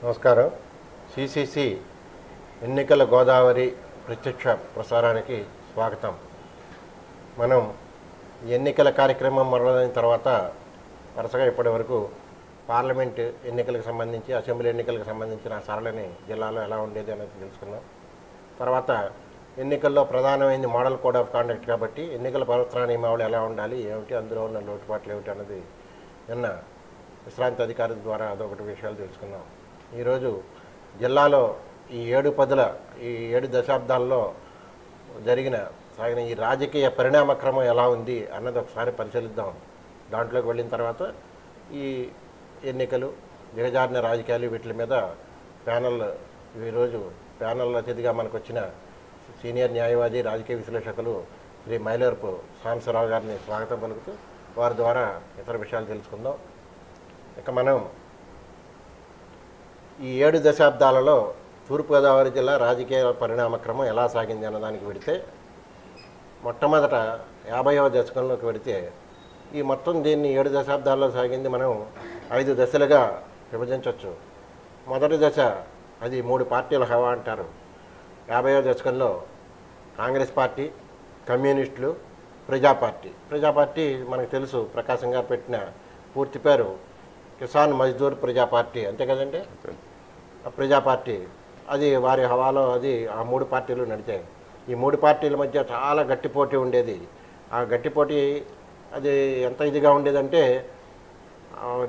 నమస్కారం. సిసిసి ఎన్నికల గోదావరి ప్రత్యక్ష ప్రసారానికి స్వాగతం. మనం ఎన్నికల కార్యక్రమం మొదలైన తర్వాత వరుసగా ఇప్పటి వరకు పార్లమెంట్ ఎన్నికలకు సంబంధించి, అసెంబ్లీ ఎన్నికలకు సంబంధించిన సరళిని జిల్లాలో ఎలా ఉండేది అనేది తెలుసుకున్నాం. తర్వాత ఎన్నికల్లో ప్రధానమైనది మోడల్ కోడ్ ఆఫ్ కాండక్ట్ కాబట్టి ఎన్నికల ప్రవర్తన నియమావళి ఎలా ఉండాలి, ఏమిటి, అందులో ఉన్న లోటుపాట్లు ఏమిటి అన్నది నిన్న విశ్రాంతి అధికారుల ద్వారా అదొకటి విషయాలు తెలుసుకున్నాం. ఈరోజు జిల్లాలో ఈ 7 దశాబ్దాల్లో సాగిన ఈ రాజకీయ పరిణామక్రమం ఎలా ఉంది అన్నది ఒకసారి పరిశీలిద్దాం. దాంట్లోకి వెళ్ళిన తర్వాత ఈ ఎన్నికలు, దిగజారిన రాజకీయాలు, వీటి మీద ఈరోజు ప్యానల్ అతిథిగా మనకు వచ్చిన సీనియర్ న్యాయవాది, రాజకీయ విశ్లేషకులు శ్రీ మైలవరపు సాంబశివరావు గారిని స్వాగతం పలుకుతూ వారి ద్వారా ఇతర విషయాలు తెలుసుకుందాం. ఇక మనం ఈ 7 దశాబ్దాలలో తూర్పుగోదావరి జిల్లా రాజకీయ పరిణామక్రమం ఎలా సాగింది అన్నదానికి వెడితే, మొట్టమొదట 50వ దశకంలోకి వెడితే ఈ మొత్తం దీన్ని 7 దశాబ్దాల్లో సాగింది మనం 5 దశలుగా విభజించవచ్చు. మొదటి దశ అది 3 పార్టీల హవా అంటారు. 50వ దశకంలో కాంగ్రెస్ పార్టీ, కమ్యూనిస్టులు, ప్రజాపార్టీ మనకు తెలుసు. ప్రకాశం గారు పెట్టిన పూర్తి పేరు కిసాన్ మజ్దూర్ ప్రజా పార్టీ, అంతే కదండి. ప్రజాపార్టీ అది వారి హవాలో అది ఆ 3 పార్టీలు నడిచాయి. ఈ 3 పార్టీల మధ్య చాలా గట్టి పోటీ ఉండేది. ఆ గట్టి పోటీ అది ఎంత ఇదిగా ఉండేదంటే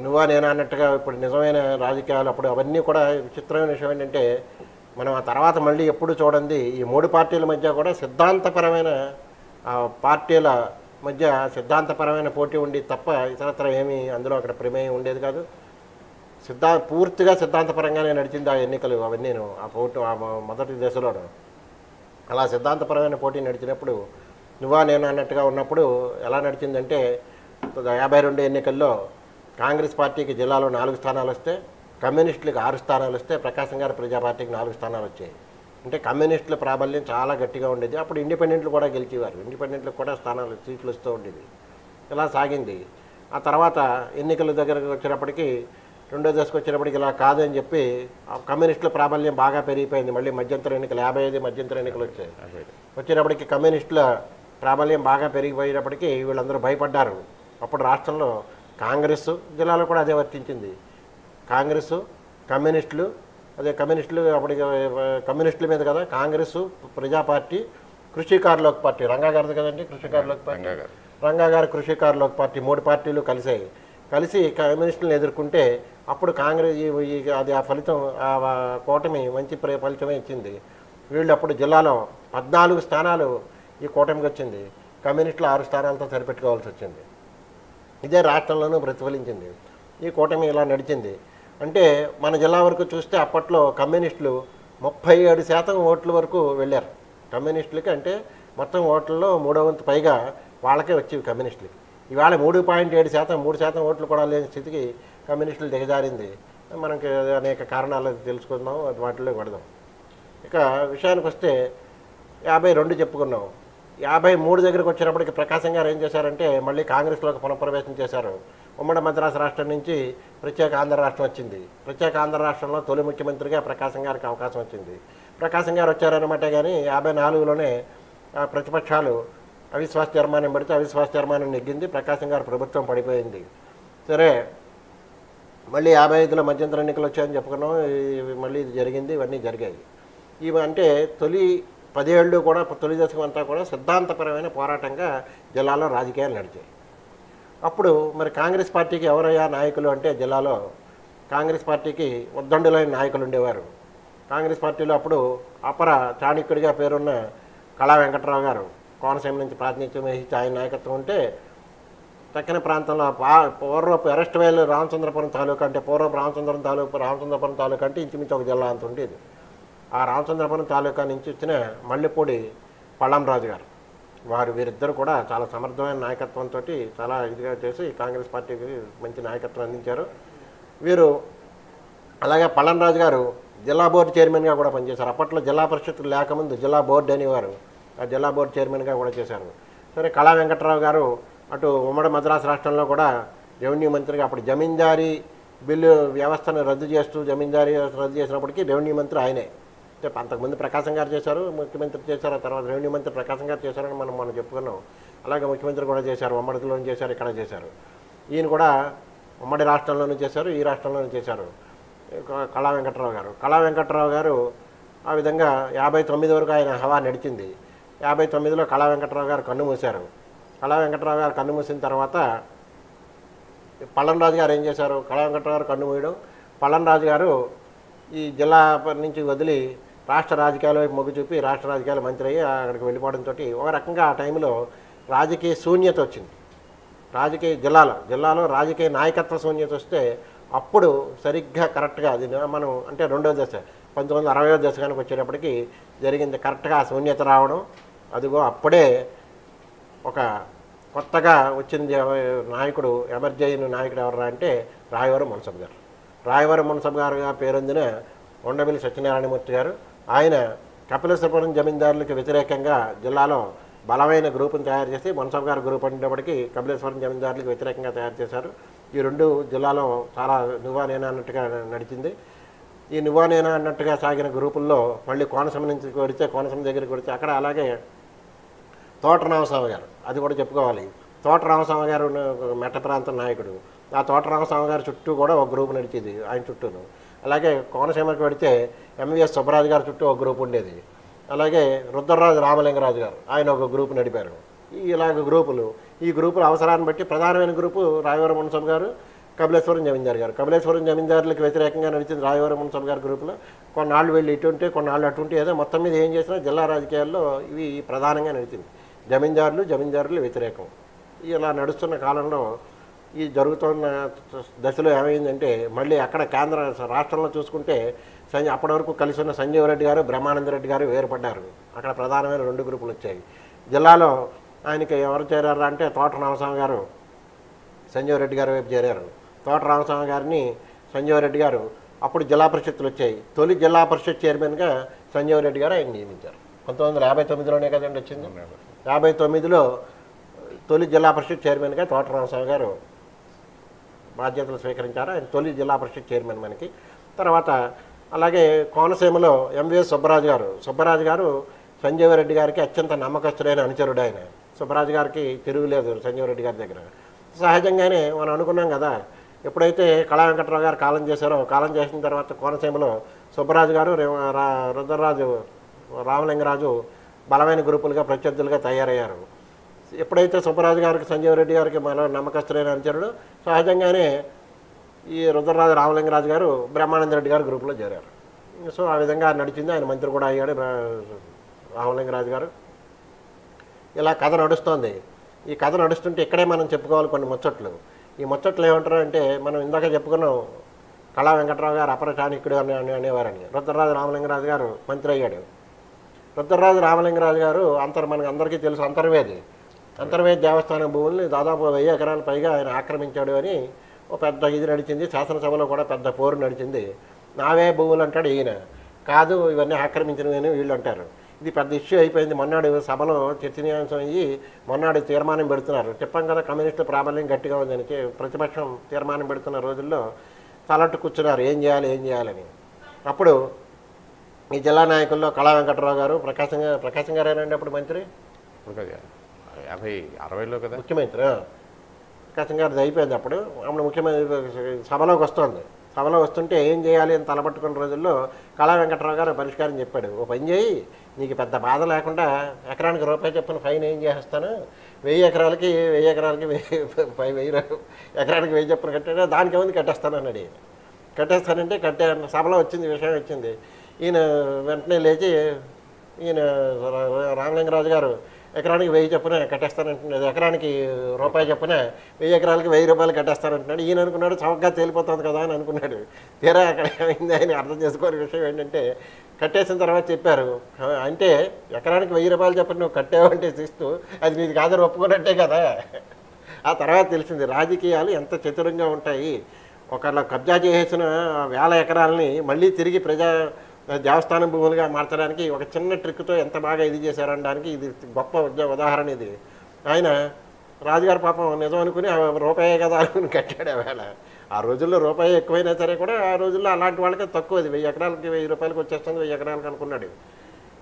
నువ్వా నేనా అన్నట్టుగా. ఇప్పుడు నిజమైన రాజకీయాలు అప్పుడు అవన్నీ కూడా విచిత్రమైన విషయం ఏంటంటే, మనం ఆ తర్వాత మళ్ళీ ఎప్పుడు చూడండి ఈ 3 పార్టీల మధ్య కూడా సిద్ధాంతపరమైన పార్టీల మధ్య సిద్ధాంతపరమైన పోటీ ఉండేది తప్ప ఇతరత్ర ఏమీ అందులో అక్కడ ప్రమేయం ఉండేది కాదు. పూర్తిగా సిద్ధాంతపరంగానే నడిచింది ఆ ఎన్నికలు అవన్నీ. ఆ మొదటి దశలోనూ అలా సిద్ధాంతపరమైన పోటీ నడిచినప్పుడు నువ్వా నేను అన్నట్టుగా ఉన్నప్పుడు ఎలా నడిచిందంటే, 52 ఎన్నికల్లో కాంగ్రెస్ పార్టీకి జిల్లాలో 4 స్థానాలు వస్తే, కమ్యూనిస్టులకు 6 స్థానాలు వస్తే, ప్రకాశం గారి ప్రజాపార్టీకి 4 స్థానాలు వచ్చాయి. అంటే కమ్యూనిస్టుల ప్రాబల్యం చాలా గట్టిగా ఉండేది. అప్పుడు ఇండిపెండెంట్లు కూడా గెలిచేవారు. ఇండిపెండెంట్లకు కూడా సీట్లు వస్తూ ఉండేది. ఇలా సాగింది. ఆ తర్వాత ఎన్నికల దగ్గరకు వచ్చినప్పటికీ, రెండో దశకు వచ్చినప్పటికి ఇలా కాదని చెప్పి కమ్యూనిస్టుల ప్రాబల్యం బాగా పెరిగిపోయింది. మళ్ళీ మధ్యంతర ఎన్నికలు 55 మధ్యంతర ఎన్నికలు వచ్చినప్పటికీ కమ్యూనిస్టుల ప్రాబల్యం బాగా పెరిగిపోయినప్పటికీ వీళ్ళందరూ భయపడ్డారు. అప్పుడు రాష్ట్రంలో కాంగ్రెస్, జిల్లాలో కూడా అదే వర్తించింది. కాంగ్రెస్, కమ్యూనిస్టులు అప్పటికి కమ్యూనిస్టుల మీద కదా, కాంగ్రెస్, ప్రజాపార్టీ, కృషికారులోక పార్టీ, రంగా గారిది కదండి కృషికారులోక పార్టీ, రంగా గారి కృషికారులోక పార్టీ 3 పార్టీలు కలిసి కమ్యూనిస్టులను ఎదుర్కొంటే అప్పుడు కాంగ్రెస్ అది ఆ ఫలితం, ఆ కూటమి మంచి ఫలితమే ఇచ్చింది. వీళ్ళు అప్పుడు జిల్లాలో 14 స్థానాలు ఈ కూటమికి వచ్చింది. కమ్యూనిస్టులు 6 స్థానాలతో సరిపెట్టుకోవాల్సి వచ్చింది. ఇదే రాష్ట్రంలోనూ ప్రతిఫలించింది. ఈ కూటమి ఇలా నడిచింది. అంటే మన జిల్లా వరకు చూస్తే అప్పట్లో కమ్యూనిస్టులు 37% ఓట్ల వరకు వెళ్ళారు. కమ్యూనిస్టులకి అంటే మొత్తం ఓట్లలో 3వ వంతు పైగా వాళ్ళకే వచ్చేవి కమ్యూనిస్టులకి. ఇవాళ 3.7%, 3% ఓట్లు కూడా లేని స్థితికి కమ్యూనిస్టులు దిగజారింది. మనకి అనేక కారణాలు తెలుసుకుందాం, వాటిలో పడదాం. ఇక విషయానికి వస్తే 52 చెప్పుకున్నాం. 53 దగ్గరికి వచ్చినప్పటికి ప్రకాశం గారు ఏం చేశారంటే మళ్ళీ కాంగ్రెస్లోకి పునఃప్రవేశం చేశారు. ఉమ్మడి మద్రాసు రాష్ట్రం నుంచి ప్రత్యేక ఆంధ్ర రాష్ట్రం వచ్చింది. ప్రత్యేక ఆంధ్ర రాష్ట్రంలో తొలి ముఖ్యమంత్రిగా ప్రకాశం గారికి అవకాశం వచ్చింది. ప్రకాశం గారు వచ్చారనమాట. కానీ 54లోనే ప్రతిపక్షాలు అవిశ్వాస తీర్మానం పెడితే అవిశ్వాస తీర్మానం నెగ్గింది. ప్రకాశం గారు ప్రభుత్వం పడిపోయింది. సరే, మళ్ళీ 55లో మధ్యంతర ఎన్నికలు వచ్చాయని చెప్పుకున్నాం. మళ్ళీ ఇది జరిగింది, ఇవన్నీ జరిగాయి. ఇవి అంటే తొలి 10 ఏళ్ళు కూడా, తొలి దశకం అంతా కూడా సిద్ధాంతపరమైన పోరాటంగా జిల్లాలో రాజకీయాలు నడిచాయి. అప్పుడు మరి కాంగ్రెస్ పార్టీకి ఎవరయ్యా నాయకులు అంటే, జిల్లాలో కాంగ్రెస్ పార్టీకి ఉద్దండులైన నాయకులు ఉండేవారు. కాంగ్రెస్ పార్టీలో అప్పుడు అపర చాణక్యుడిగా పేరున్న కళా వెంకట్రావు గారు కోనసీమ నుంచి ప్రాతినిధ్యం వహించి ఆయన నాయకత్వం ఉంటే, దక్షిణ ప్రాంతంలో పూర్వపు అరెస్ట్వేల్ రామచంద్రపురం తాలూకా అంటే పూర్వపు రామచంద్రపురం తాలూకా అంటే ఇంచుమించు ఒక జిల్లా అంత ఉండేది. ఆ రామచంద్రపురం తాలూకా నుంచి వచ్చిన మల్లెపూడి పళ్ళంరాజు గారు, వీరిద్దరు కూడా చాలా సమర్థమైన నాయకత్వంతో చాలా ఇదిగా చేసి కాంగ్రెస్ పార్టీకి మంచి నాయకత్వం అందించారు. వీరు అలాగే పళ్ళంరాజు గారు జిల్లా బోర్డు చైర్మన్గా కూడా పనిచేశారు. అప్పట్లో జిల్లా పరిషత్తులు లేకముందు జిల్లా బోర్డు అనేవారు. ఆ జిల్లా బోర్డు చైర్మన్గా కూడా చేశారు. సరే, కళా వెంకట్రావు గారు అటు ఉమ్మడి మద్రాసు రాష్ట్రంలో కూడా రెవెన్యూ మంత్రిగా, అప్పుడు జమీందారీ బిల్లు వ్యవస్థను రద్దు చేస్తూ జమీందారీ రద్దు చేసినప్పటికీ రెవెన్యూ మంత్రి ఆయనే. అంతకుముందు ప్రకాశం గారు చేశారు, ముఖ్యమంత్రి చేశారు, ఆ తర్వాత రెవెన్యూ మంత్రి ప్రకాశం గారు చేశారని మనం చెప్పుకున్నాం. అలాగే ముఖ్యమంత్రి కూడా చేశారు, ఉమ్మడిలోనూ చేశారు, ఇక్కడ చేశారు. ఈయన కూడా ఉమ్మడి రాష్ట్రంలోనూ చేశారు, ఈ రాష్ట్రంలోనూ చేశారు. కళా వెంకట్రావు గారు ఆ విధంగా 59 వరకు ఆయన హవా నడిచింది. 59లో కళా వెంకట్రావు గారు కన్ను మూశారు. కళా వెంకట్రావు గారు కన్ను మూసిన తర్వాత పళ్ళన్ రాజు గారు ఏం చేశారు? కళా వెంకట్రావు గారు కన్ను మూయడం, పళ్ళన్ రాజు గారు ఈ జిల్లా నుంచి వదిలి రాష్ట్ర రాజకీయాల వైపు మొగ్గు చూపి రాష్ట్ర రాజకీయాల మంత్రి అయ్యి అక్కడికి వెళ్ళిపోవడంతో ఒక రకంగా ఆ టైంలో రాజకీయ శూన్యత వచ్చింది. జిల్లాలో రాజకీయ నాయకత్వ శూన్యత వస్తే అప్పుడు సరిగ్గా కరెక్ట్గా అది మనం అంటే రెండో దశ 1960వ దశకానికి వచ్చేటప్పటికి జరిగింది. కరెక్ట్గా ఆ శూన్యత రావడం, అదిగో అప్పుడే ఒక కొత్తగా వచ్చింది నాయకుడు, ఎమర్జీ అయిన నాయకుడు ఎవరు అంటే రాయవరం మున్సబ్ గారు. రాయవరం మున్సబ్ గారుగా పేరొందిన ఉండమిల్లి సత్యనారాయణమూర్తి గారు. ఆయన కపిలేశ్వరపురం జమీందారులకు వ్యతిరేకంగా జిల్లాలో బలమైన గ్రూపును తయారు చేసి మున్సబ్ గారు గ్రూప్ అనేటప్పటికీ కపిలేశ్వరం జమీందారులకు వ్యతిరేకంగా తయారు చేశారు. ఈ రెండు జిల్లాలో చాలా నువ్వా నేనా అన్నట్టుగా నడిచింది. ఈ నువ్వా నేనా అన్నట్టుగా సాగిన గ్రూపుల్లో మళ్ళీ కోనసీమ నుంచి కొడితే కోనసీమ దగ్గరికి కొడితే అక్కడ అలాగే తోట రామస్వామి గారు, అది కూడా చెప్పుకోవాలి. తోట రామస్వామి గారు మెట్ట ప్రాంతం నాయకుడు. ఆ తోట రామస్వామి గారి చుట్టూ కూడా ఒక గ్రూప్ నడిచేది, ఆయన చుట్టూను. అలాగే కోనసీమకి పెడితే ఎంవిఎస్ సుబ్బరాజు గారి చుట్టూ ఒక గ్రూప్ ఉండేది. అలాగే రుద్రరాజు రామలింగరాజు గారు, ఆయన ఒక గ్రూప్ నడిపారు. ఇలాగ ఈ గ్రూపులు అవసరాన్ని బట్టి ప్రధానమైన గ్రూపు రాయవరం మున్సబ్ గారు, కపిలేశ్వరం జమీందారు గారు. కపిలేశ్వరం జమీందారులకు వ్యతిరేకంగా నడిచింది రాయవరం మున్సబ్ గారి గ్రూపులో. కొన్నాళ్ళు వెళ్ళి ఇటు ఉంటే కొన్నాళ్ళు అటు ఉంటే ఏదో మొత్తం మీద ఏం చేసినా జిల్లా రాజకీయాల్లో ఇవి ప్రధానంగా నడిచింది. జమీందారులు వ్యతిరేకం. ఇలా నడుస్తున్న కాలంలో ఈ జరుగుతున్న దశలో ఏమైందంటే మళ్ళీ అక్కడ రాష్ట్రంలో చూసుకుంటే అప్పటి వరకు కలిసి ఉన్న సంజీవ్ రెడ్డి గారు, బ్రహ్మానందరెడ్డి గారు వేరుపడ్డారు. అక్కడ ప్రధానమైన రెండు గ్రూపులు వచ్చాయి. జిల్లాలో ఆయనకి ఎవరు చేరారు అంటే తోట రామస్వామి గారు సంజీవ్ రెడ్డి గారి వైపు చేరారు. తోట రామస్వామి గారిని సంజీవ్ రెడ్డి గారు అప్పుడు జిల్లా పరిషత్తులు వచ్చాయి. తొలి జిల్లా పరిషత్ చైర్మన్గా సంజీవ్ రెడ్డి గారు ఆయన నియమించారు. 1959లోనే కదండి వచ్చింది. 59లో తొలి జిల్లా పరిషత్ చైర్మన్గా తోట రామస్వామి గారు బాధ్యతలు స్వీకరించారు. ఆయన తొలి జిల్లా పరిషత్ చైర్మన్ మనకి. తర్వాత అలాగే కోనసీమలో ఎంవిఎస్ సుబ్బరాజు గారు సంజీవ్ రెడ్డి గారికి అత్యంత నమ్మకస్తుడైన అనుచరుడు. ఆయన సుబ్బరాజు గారికి తిరుగులేదు సంజీవ్ రెడ్డి గారి దగ్గర. సహజంగానే మనం అనుకున్నాం కదా, ఎప్పుడైతే కళా వెంకట్రావు గారు కాలం చేశారో, కాలం చేసిన తర్వాత కోనసీమలో సుబ్బరాజు గారు, రుద్రరాజు, రామలింగరాజు బలమైన గ్రూపులుగా ప్రత్యర్థులుగా తయారయ్యారు. ఎప్పుడైతే సుబ్బరాజు గారికి సంజీవ్ రెడ్డి గారికి మన నమ్మకస్తులైన అనుచరుడు, సహజంగానే ఈ రుద్రరాజు రామలింగరాజు గారు బ్రహ్మానంద రెడ్డి గారు గ్రూపులో చేరారు. సో ఆ విధంగా నడిచింది. ఆయన మంత్రి కూడా అయ్యాడు రామలింగరాజు గారు. ఇలా కథ నడుస్తోంది. ఈ కథ నడుస్తుంటే ఇక్కడే మనం చెప్పుకోవాలి కొన్ని ముచ్చట్లు. ఈ ముచ్చట్లు ఏమంటారు అంటే మనం ఇందాక చెప్పుకున్నాం, కళా వెంకట్రావు గారు అపర చాణక్యుడు అనేవారని. రుద్రరాజు రామలింగరాజు గారు మంత్రి అయ్యాడు. రుద్రరాజు రామలింగరాజు గారు మనకు అందరికీ తెలుసు అంతర్వేది దేవస్థానం భూముల్ని దాదాపు 1000 ఎకరాల పైగా ఆయన ఆక్రమించాడు అని ఒక పెద్ద ఇది నడిచింది. శాసనసభలో కూడా పెద్ద పోరు నడిచింది. నావే భూములు అంటాడు ఈయన, కాదు ఇవన్నీ ఆక్రమించినవి అని వీళ్ళు అంటారు. ఇది పెద్ద ఇష్యూ అయిపోయింది. మొన్నాడు సభలో చర్చనీయాంశం అయ్యి మొన్నాడు తీర్మానం పెడుతున్నారు. చెప్పాం కదా కమ్యూనిస్టుల ప్రాబల్యం గట్టిగా ఉందని. ప్రతిపక్షం తీర్మానం పెడుతున్న రోజుల్లో తలట్టు కూర్చున్నారు ఏం చేయాలని. అప్పుడు ఈ జిల్లా నాయకుల్లో కళా వెంకట్రావు గారు, ప్రకాశం గారేనండి అప్పుడు మంత్రి, 50-60లో కదా ముఖ్యమంత్రి. ప్రకాశం గారిది అయిపోయింది. అప్పుడు ముఖ్యమంత్రి సభలోకి వస్తుంది. సభలో వస్తుంటే ఏం చేయాలి అని తలపట్టుకున్న రోజుల్లో కళా వెంకట్రావు గారు పరిష్కారం చెప్పాడు. ఓ పని చేయి, నీకు పెద్ద బాధ లేకుండా ఎకరానికి రూపాయి చెప్పిన ఫైన్ ఏం చేస్తాను, 1000 ఎకరాలకి 1000 ఎకరానికి 1000 ఎకరానికి 1000 చెప్పిన కట్టాడు, దానికి ఏముంది కట్టేస్తాను అన్నాడు. ఈయన కట్టేస్తానంటే సభలో వచ్చింది, విషయం వచ్చింది. ఈయన వెంటనే లేచి ఈయన రామలింగరాజు గారు ఎకరానికి 1000 చొప్పున కట్టేస్తానంటున్నాడు, ఎకరానికి రూపాయి చొప్పున 1000 ఎకరాలకి 1000 రూపాయలు కట్టేస్తానంటున్నాడు. ఈయన అనుకున్నాడు చౌకగా తేలిపోతుంది కదా అని అనుకున్నాడు. తీరా అక్కడ ఏమైంది ఆయన అర్థం చేసుకోని విషయం ఏంటంటే కట్టేసిన తర్వాత చెప్పారు, అంటే ఎకరానికి 1000 రూపాయలు చెప్పని నువ్వు కట్టేవంటే చూస్తూ అది నీది కాదని ఒప్పుకున్నట్టే కదా. ఆ తర్వాత తెలిసింది రాజకీయాలు ఎంత చతురంగా ఉంటాయి. ఒకళ్ళ కబ్జా చేసిన 1000 ఎకరాలని మళ్ళీ తిరిగి దేవస్థానం భూములుగా మార్చడానికి ఒక చిన్న ట్రిక్తో ఎంత బాగా ఇది చేశారనడానికి ఇది గొప్ప ఉదాహరణ. ఇది ఆయన రాజుగారు పాపం నిజం అనుకుని రూపాయే కదా అనుకుని కట్టాడు. వేళ ఆ రోజుల్లో రూపాయి ఎక్కువైనా సరే కూడా ఆ రోజుల్లో అలాంటి వాళ్ళకే తక్కువ. అది 1000 ఎకరాలకి 1000 రూపాయలకి వచ్చేస్తుంది 1000 ఎకరాలకు అనుకున్నాడు.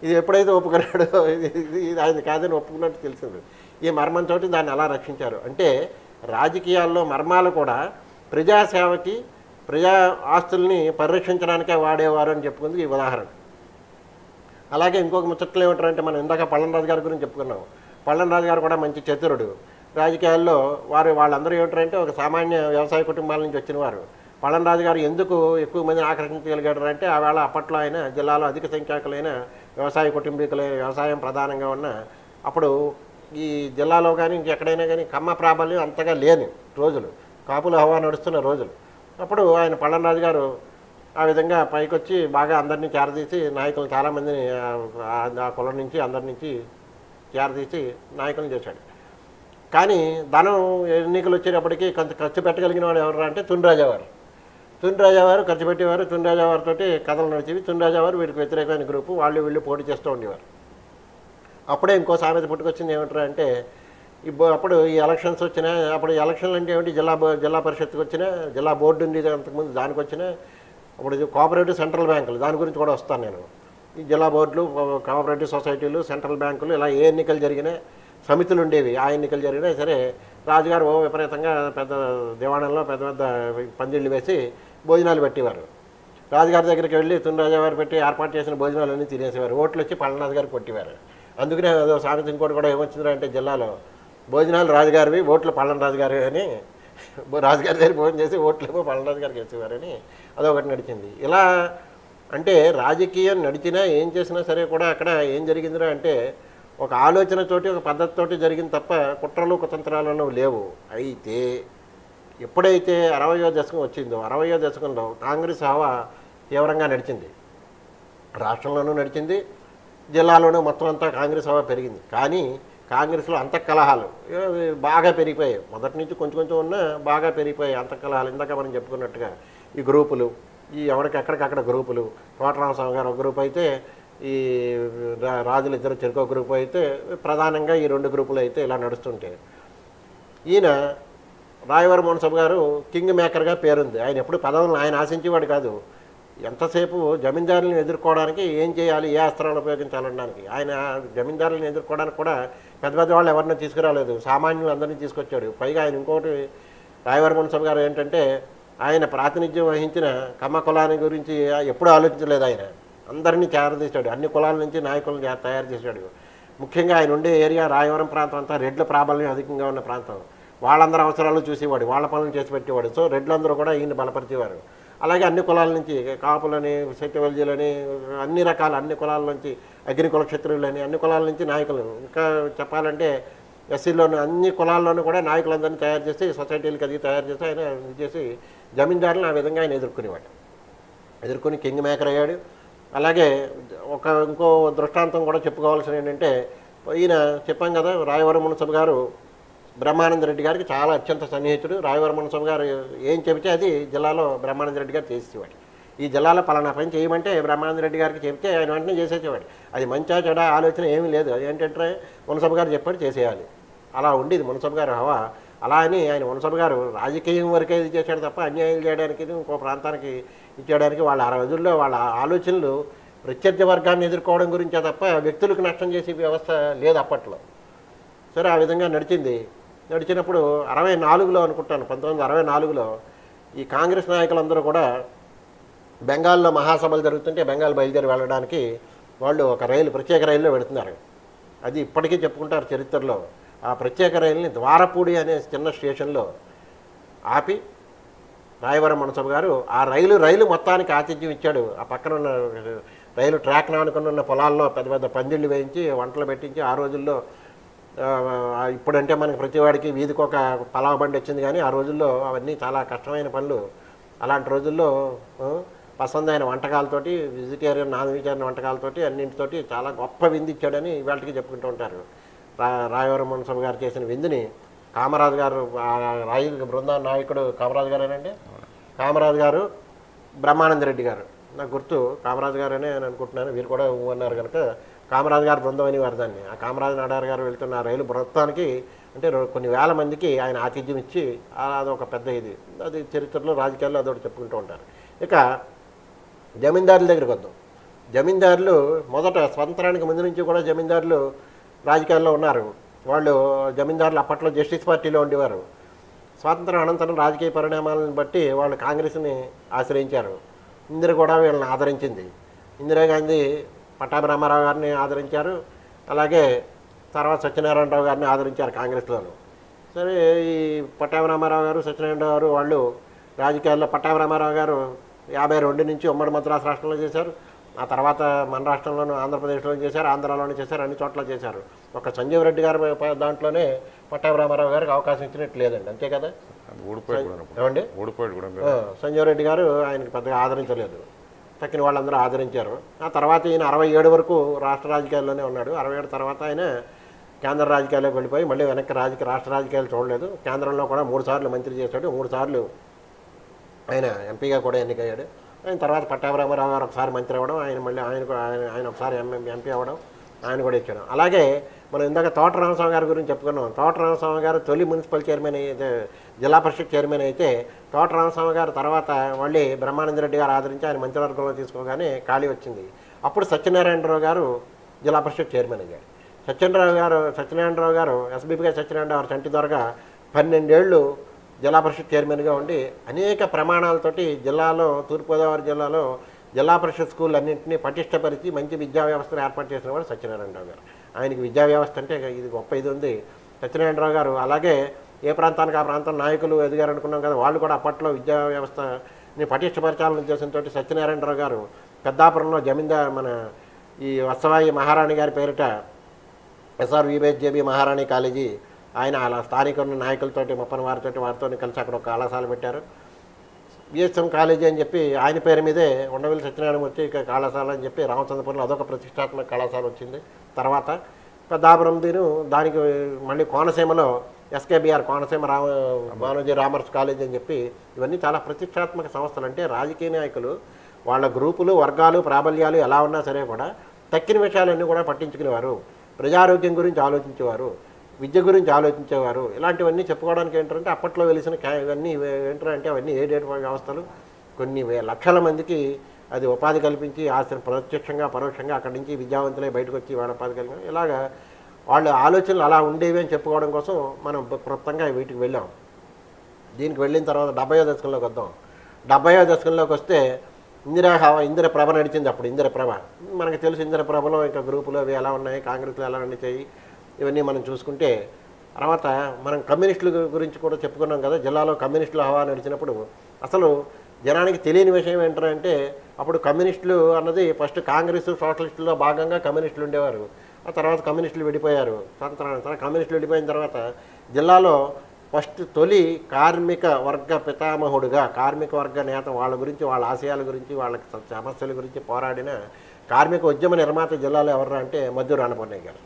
ఇది ఎప్పుడైతే ఒప్పుకున్నాడో ఇది ఆయన కాదని ఒప్పుకున్నట్టు తెలిసింది. ఈ మర్మంతో దాన్ని అలా రక్షించారు. అంటే రాజకీయాల్లో మర్మాలు కూడా ప్రజాసేవకి ప్రజా ఆస్తుల్ని పరిరక్షించడానికే వాడేవారు అని చెప్పుకుంది ఈ ఉదాహరణ. అలాగే ఇంకొక ముచ్చట్లు ఏమిటారంటే మనం ఇందాక పళ్ళనరాజు గారి గురించి చెప్పుకున్నాం. పళ్ళనరాజు గారు కూడా మంచి చతురుడు. రాజకీయాల్లో వాళ్ళందరూ ఏమిటారంటే ఒక సామాన్య వ్యవసాయ కుటుంబాల నుంచి వచ్చిన వారు. పళ్ళనరాజు గారు ఎందుకు ఎక్కువ మందిని ఆకర్షించగలిగారు అంటే ఆవేళ అప్పట్లో ఆయన జిల్లాలో అధిక సంఖ్యాకులైన వ్యవసాయ కుటుంబీకులైన వ్యవసాయం ప్రధానంగా ఉన్న అప్పుడు ఈ జిల్లాలో కానీ ఇంకెక్కడైనా కానీ కమ్మ ప్రాబల్యం అంతగా లేని రోజులు, కాపుల హవా నడుస్తున్న రోజులు. అప్పుడు ఆయన పళ్ళనరాజు గారు ఆ విధంగా పైకొచ్చి బాగా అందరినీ చేరదీసి నాయకులు చాలామందిని ఆ కులం నుంచి అందరి నుంచి చేరదీసి నాయకులను చేశాడు. కానీ ధనం ఎన్నికలు వచ్చేటప్పటికి కొంత ఖర్చు పెట్టగలిగిన వాడు ఎవరు అంటే తునిరాజావారు. తునిరాజావారు ఖర్చు పెట్టేవారు. తునిరాజావారితో కథలు నడిచేవి. తునిరాజావారు వీరికి వ్యతిరేకమైన గ్రూపు, వాళ్ళు వీళ్ళు పోటీ చేస్తూ ఉండేవారు. అప్పుడే ఇంకో సామెత పుట్టుకొచ్చింది ఏమంటారు అంటే అప్పుడు ఈ ఎలక్షన్స్ వచ్చినా, అప్పుడు ఎలక్షన్లు అంటే ఏమిటి, జిల్లా పరిషత్కి వచ్చినా, జిల్లా బోర్డు ఉంది అంతకుముందు, దానికి వచ్చినా అప్పుడు కోఆపరేటివ్ సెంట్రల్ బ్యాంకులు, దాని గురించి కూడా వస్తాను నేను. ఈ జిల్లా బోర్డులు, కోఆపరేటివ్ సొసైటీలు, సెంట్రల్ బ్యాంకులు, ఇలా ఏ ఎన్నికలు జరిగినా సమితులు ఉండేవి. ఆ ఎన్నికలు జరిగినా సరే రాజుగారు విపరీతంగా పెద్ద దివాణంలో పెద్ద పెద్ద పందిళ్ళు వేసి భోజనాలు పెట్టేవారు. రాజుగారి దగ్గరికి వెళ్ళి తునిరాజావారు పెట్టి ఏర్పాటు చేసిన భోజనాలన్నీ తినేసేవారు. ఓట్లు వచ్చి పళ్ళనరాజు గారికి కొట్టేవారు. అందుకనే అదో సామెత ఇంకోటి కూడా ఏమొచ్చింది అంటే జిల్లాలో భోజనాలు రాజుగారివి, ఓట్లు పళ్ళనరాజు గారి అని, రాజుగారి దగ్గర భోజనం చేసి ఓట్లేమో పళ్ళనరాజు గారికి వేసేవారని అదొకటి నడిచింది. ఇలా అంటే రాజకీయం నడిచినా ఏం చేసినా సరే కూడా అక్కడ ఏం జరిగిందిరా అంటే ఒక ఆలోచనతోటి ఒక పద్ధతితోటి జరిగింది తప్ప కుట్రలు కుతంత్రాలను లేవు. అయితే ఎప్పుడైతే 60వ దశకం వచ్చిందో 60వ దశకంలో కాంగ్రెస్ హవా తీవ్రంగా నడిచింది. రాష్ట్రంలోనూ నడిచింది, జిల్లాలోనూ మొత్తం అంతా కాంగ్రెస్ హవా పెరిగింది. కానీ కాంగ్రెస్లో అంతఃకలహాలు బాగా పెరిగిపోయాయి. మొదటి నుంచి కొంచెం కొంచెం ఉన్నా బాగా పెరిగిపోయాయి అంతఃకలహాలు. ఇందాక మనం చెప్పుకున్నట్టుగా ఈ గ్రూపులు, ఈ ఎక్కడికక్కడ గ్రూపులు, కోటరామస్వామి గారు ఒక గ్రూప్ అయితే, ఈ రాజులు ఇద్దరు చెరుకో గ్రూపు అయితే, ప్రధానంగా ఈ 2 గ్రూపులు అయితే ఇలా నడుస్తుంటే, ఈయన రాయవరం మున్సబ్ గారు కింగ్ మేకర్గా పేరుంది. ఆయన ఎప్పుడు పదవులను ఆయన ఆశించేవాడు కాదు. ఎంతసేపు జమీందారులను ఎదుర్కోవడానికి ఏం చేయాలి, ఏ అస్త్రాలను ఉపయోగించాలనడానికి. ఆయన జమీందారులను ఎదుర్కోవడానికి కూడా పెద్ద పెద్ద వాళ్ళు ఎవరినో తీసుకురాలేదు, సామాన్యులు అందరినీ తీసుకొచ్చాడు. పైగా ఆయన ఇంకోటి రాయవరం మున్సబ్ గారు ఏంటంటే ఆయన ప్రాతినిధ్యం వహించిన కమ్మ కులాన్ని గురించి ఎప్పుడూ ఆలోచించలేదు. ఆయన అందరినీ చేరదీశాడు, అన్ని కులాల నుంచి నాయకులను తయారు చేశాడు. ముఖ్యంగా ఆయన ఉండే ఏరియా రాయవరం ప్రాంతం అంతా రెడ్ల ప్రాబల్యం అధికంగా ఉన్న ప్రాంతం. వాళ్ళందరూ అవసరాలు చూసేవాడు, వాళ్ళ పనులు చేసి పెట్టేవాడు. సో రెడ్లందరూ కూడా ఈయన బలపరిచేవారు. అలాగే అన్ని కులాల నుంచి, కాపులని, శెట్టివల్జీలని, అన్ని రకాల అన్ని కులాల నుంచి, అగ్నికుల క్షత్రియులని, అన్ని కులాల నుంచి నాయకులు, ఇంకా చెప్పాలంటే ఎస్సీలోను అన్ని కులాల్లోనూ కూడా నాయకులందరినీ తయారు చేసి సొసైటీలకి అది తయారు చేసి ఆయన చేసి జమీందారులను ఆ విధంగా ఆయన ఎదుర్కొని కింగ్ మేకర్ అయ్యాడు. అలాగే ఇంకో దృష్టాంతం కూడా చెప్పుకోవాల్సిన ఏంటంటే, ఈయన చెప్పాం కదా, రాయవరం మున్సబ్ గారు బ్రహ్మానంద రెడ్డి గారికి చాలా అత్యంత సన్నిహితుడు. రాయవరం మున్సబ్ గారు ఏం చెబితే అది జిల్లాలో బ్రహ్మానంద రెడ్డి గారు చేసేవాడు. ఈ జిల్లాలో పలానా పని చేయమంటే బ్రహ్మానంద రెడ్డి గారికి చెబితే ఆయన వెంటనే చేసేసేవాడు. అది మంచా చెడా ఆలోచన ఏమీ లేదు. అది ఏంటంటే మున్సబ్ గారు చెప్పాడు చేసేయాలి. అలా ఉండేది మున్సబ్ గారు హవా. అలా అని ఆయన మున్సబ్ గారు రాజకీయం వరకే ఇది చేశాడు తప్ప అన్యాయం చేయడానికి, ఇంకో ప్రాంతానికి ఇచ్చేయడానికి వాళ్ళ ఆ రోజుల్లో వాళ్ళ ఆలోచనలు ప్రత్యర్థి వర్గాన్ని ఎదుర్కోవడం గురించే తప్ప వ్యక్తులకు నష్టం చేసే వ్యవస్థ లేదు అప్పట్లో. సరే, ఆ విధంగా నడిచినప్పుడు 64లో అనుకుంటాను, 1964లో ఈ కాంగ్రెస్ నాయకులందరూ కూడా బెంగాల్లో మహాసభలు జరుగుతుంటే బెంగాల్ బయలుదేరి వెళ్ళడానికి వాళ్ళు ఒక ప్రత్యేక రైల్లో వెళుతున్నారు. అది ఇప్పటికీ చెప్పుకుంటారు చరిత్రలో. ఆ ప్రత్యేక రైలుని ద్వారపూడి అనే చిన్న స్టేషన్లో ఆపి రాయవరం మున్సబ్ గారు ఆ రైలు మొత్తానికి ఆతిథ్యం ఇచ్చాడు. ఆ పక్కన ఉన్న రైలు ట్రాక్ నానుకుని ఉన్న పొలాల్లో పెద్ద పెద్ద పందిళ్ళు వేయించి వంటలు పెట్టించి, ఆ రోజుల్లో ఇప్పుడంటే మనకి ప్రతివాడికి వీధికి ఒక పలావ్ బండి వచ్చింది, కానీ ఆ రోజుల్లో అవన్నీ చాలా కష్టమైన పనులు. అలాంటి రోజుల్లో పసందైన వంటకాలతోటి, వెజిటేరియన్ నాన్ వెజిటేరియన్ వంటకాలతోటి అన్నింటితోటి చాలా గొప్ప విందు ఇచ్చాడని ఇవాళకి చెప్పుకుంటూ ఉంటారు. రాయవరం మున్సబ్ గారు చేసిన విందుని కామరాజు గారు, రైలు బృందా నాయకుడు కామరాజు గారేనండి, కామరాజు గారు, బ్రహ్మానంద రెడ్డి గారు నాకు గుర్తు కామరాజు గారనే అని అనుకుంటున్నాను, వీరు కూడా అన్నారు కనుక కామరాజు గారి బృందం అని వారు దాన్ని. ఆ కామరాజు నాడార్ గారు వెళ్తున్న రైలు బృందానికి అంటే కొన్ని వేల మందికి ఆయన ఆతిథ్యం ఇచ్చి అదొక పెద్ద ఇది, అది చరిత్రలో రాజకీయాల్లో అదొకటి చెప్పుకుంటూ ఉంటారు. ఇక జమీందారుల దగ్గరికి వద్దాం. జమీందారులు మొదట స్వతంత్రానికి ముందు నుంచి కూడా జమీందారులు రాజకీయాల్లో ఉన్నారు. వాళ్ళు జమీందారులు అప్పట్లో జస్టిస్ పార్టీలో ఉండేవారు. స్వాతంత్రం అనంతరం రాజకీయ పరిణామాలను బట్టి వాళ్ళు కాంగ్రెస్ని ఆశ్రయించారు. ఇందిర కూడా వీళ్ళని ఆదరించింది. ఇందిరాగాంధీ పట్టాభి రామారావు గారిని ఆదరించారు, అలాగే తర్వాత సత్యనారాయణరావు గారిని ఆదరించారు కాంగ్రెస్లోను. సరే, ఈ పట్టాభి రామారావు గారు సత్యనారాయణరావు గారు వాళ్ళు రాజకీయాల్లో పట్టాభి రామారావు గారు 52 నుంచి ఉమ్మడి మద్రాసు రాష్ట్రంలో చేశారు. ఆ తర్వాత మన రాష్ట్రంలోనూ ఆంధ్రప్రదేశ్లో చేశారు, ఆంధ్రాలోనే చేశారు, అన్ని చోట్ల చేశారు. ఒక సంజీవ్ రెడ్డి గారు దాంట్లోనే పట్టాభి రామారావు గారికి అవకాశం ఇచ్చినట్టు లేదండి, అంతే కదా. ఏమండి, సంజీవ్ రెడ్డి గారు ఆయనకి పెద్దగా ఆదరించలేదు, తక్కిన వాళ్ళందరూ ఆదరించారు. ఆ తర్వాత ఈయన 67 వరకు రాష్ట్ర రాజకీయాల్లోనే ఉన్నాడు. 67 తర్వాత ఆయన కేంద్ర రాజకీయాల్లోకి వెళ్ళిపోయి మళ్ళీ వెనక్కి రాష్ట్ర రాజకీయాలు చూడలేదు. కేంద్రంలో కూడా 3 సార్లు మంత్రి చేశాడు, 3 సార్లు ఆయన ఎంపీగా కూడా ఎన్నికయ్యాడు. ఆయన తర్వాత పట్టాభి రామారావు గారు ఒకసారి మంత్రి అవ్వడం, ఆయన మళ్ళీ ఆయన ఒకసారి ఎంపీ అవ్వడం, ఆయన కూడా ఇచ్చాడు. అలాగే మనం ఇందాక తోట రామస్వామి గారి గురించి చెప్పుకున్నాం. తోట రామస్వామి గారు తొలి మున్సిపల్ చైర్మన్ అయితే, జిల్లా పరిషత్ చైర్మన్ అయితే, తోట రామస్వామి గారు తర్వాత మళ్ళీ బ్రహ్మానంద రెడ్డి గారు ఆదరించి ఆయన మంత్రివర్గంలో తీసుకోగానే ఖాళీ వచ్చింది. అప్పుడు సత్యనారాయణరావు గారు జిల్లా పరిషత్ చైర్మన్ అయ్యారు. సత్యనారాయణరావు గారు ఎస్బీపీగా సత్యనారాయణరావు గారు చంటి ద్వారా 12 ఏళ్ళు జిల్లా పరిషత్ చైర్మన్గా ఉండి అనేక ప్రమాణాలతోటి జిల్లాలో, తూర్పుగోదావరి జిల్లాలో జిల్లా పరిషత్ స్కూల్ అన్నింటినీ పటిష్టపరిచి మంచి విద్యా వ్యవస్థను ఏర్పాటు చేసిన వాడు సత్యనారాయణరావు గారు. ఆయనకి విద్యా వ్యవస్థ అంటే ఇది గొప్ప ఇది ఉంది సత్యనారాయణరావు గారు. అలాగే ఏ ప్రాంతానికి ఆ ప్రాంతం నాయకులు ఎదిగారు అనుకున్నాం కదా, వాళ్ళు కూడా అప్పట్లో విద్యా వ్యవస్థని పటిష్టపరచాలనే ఉద్దేశంతో సత్యనారాయణరావు గారు పెద్దాపురంలో మన ఈ వత్సవాయి మహారాణి గారి పేరిట SRVBHJB మహారాణి కాలేజీ ఆయన అలా స్థానిక ఉన్న నాయకులతోటి మొప్పని వారితో కలిసి అక్కడ ఒక కళాశాల పెట్టారు. BSM కాలేజీ అని చెప్పి ఆయన పేరు మీదే ఉండవల్లి సత్యనారాయణమూర్తి కళాశాల అని చెప్పి రామచంద్రపురంలో అదొక ప్రతిష్టాత్మక కళాశాల వచ్చింది. తర్వాత పెద్దాపురం దానికి మళ్ళీ కోనసీమలో SKBR కోనసీమ బానోజీ రామర్స్ కాలేజీ అని చెప్పి ఇవన్నీ చాలా ప్రతిష్టాత్మక సంస్థలు. అంటే రాజకీయ నాయకులు వాళ్ళ గ్రూపులు, వర్గాలు, ప్రాబల్యాలు ఎలా ఉన్నా సరే కూడా తక్కిన విషయాలన్నీ కూడా పట్టించుకునేవారు. ప్రజారోగ్యం గురించి ఆలోచించేవారు, విద్య గురించి ఆలోచించేవారు. ఇలాంటివన్నీ చెప్పుకోవడానికి ఏంటంటే అప్పట్లో వెలిసిన ఇవన్నీ ఏంటంటే అవన్నీ ఏడేడు వ్యవస్థలు కొన్ని లక్షల మందికి అది ఉపాధి కల్పించి ప్రత్యక్షంగా పరోక్షంగా అక్కడి నుంచి విద్యావంతులే బయటకు వచ్చి వాళ్ళ ఉపాధి కలిగిన ఇలాగా వాళ్ళ ఆలోచనలు అలా ఉండేవి అని చెప్పుకోవడం కోసం మనం క్లుప్తంగా వీటికి వెళ్ళాం. దీనికి వెళ్ళిన తర్వాత 70వ దశకంలోకి వద్దాం. 70వ దశకంలోకి వస్తే ఇందిరప్రభ నడిచింది. అప్పుడు ఇందిరప్రభ మనకు తెలుసు. ఇందిరప్రభలో ఇంకా గ్రూపులు అవి ఎలా ఉన్నాయి, కాంగ్రెస్లో ఎలా నడిచాయి, ఇవన్నీ మనం చూసుకుంటే తర్వాత మనం కమ్యూనిస్టుల గురించి కూడా చెప్పుకున్నాం కదా. జిల్లాలో కమ్యూనిస్టుల హవా నడిచినప్పుడు అసలు జనానికి తెలియని విషయం ఏంటంటే అప్పుడు కమ్యూనిస్టులు అన్నది ఫస్ట్ కాంగ్రెస్ సోషలిస్టుల్లో భాగంగా కమ్యూనిస్టులు ఉండేవారు. ఆ తర్వాత కమ్యూనిస్టులు విడిపోయారు. కమ్యూనిస్టులు విడిపోయిన తర్వాత జిల్లాలో ఫస్ట్ తొలి కార్మిక వర్గ పితామహుడుగా, కార్మిక వర్గ నేత, వాళ్ళ గురించి, వాళ్ళ ఆశయాల గురించి, వాళ్ళ సమస్యల గురించి పోరాడిన కార్మిక ఉద్యమ నిర్మాత జిల్లాలో ఎవరు అంటే మద్దూరు అన్నపూర్ణయ్య గారు.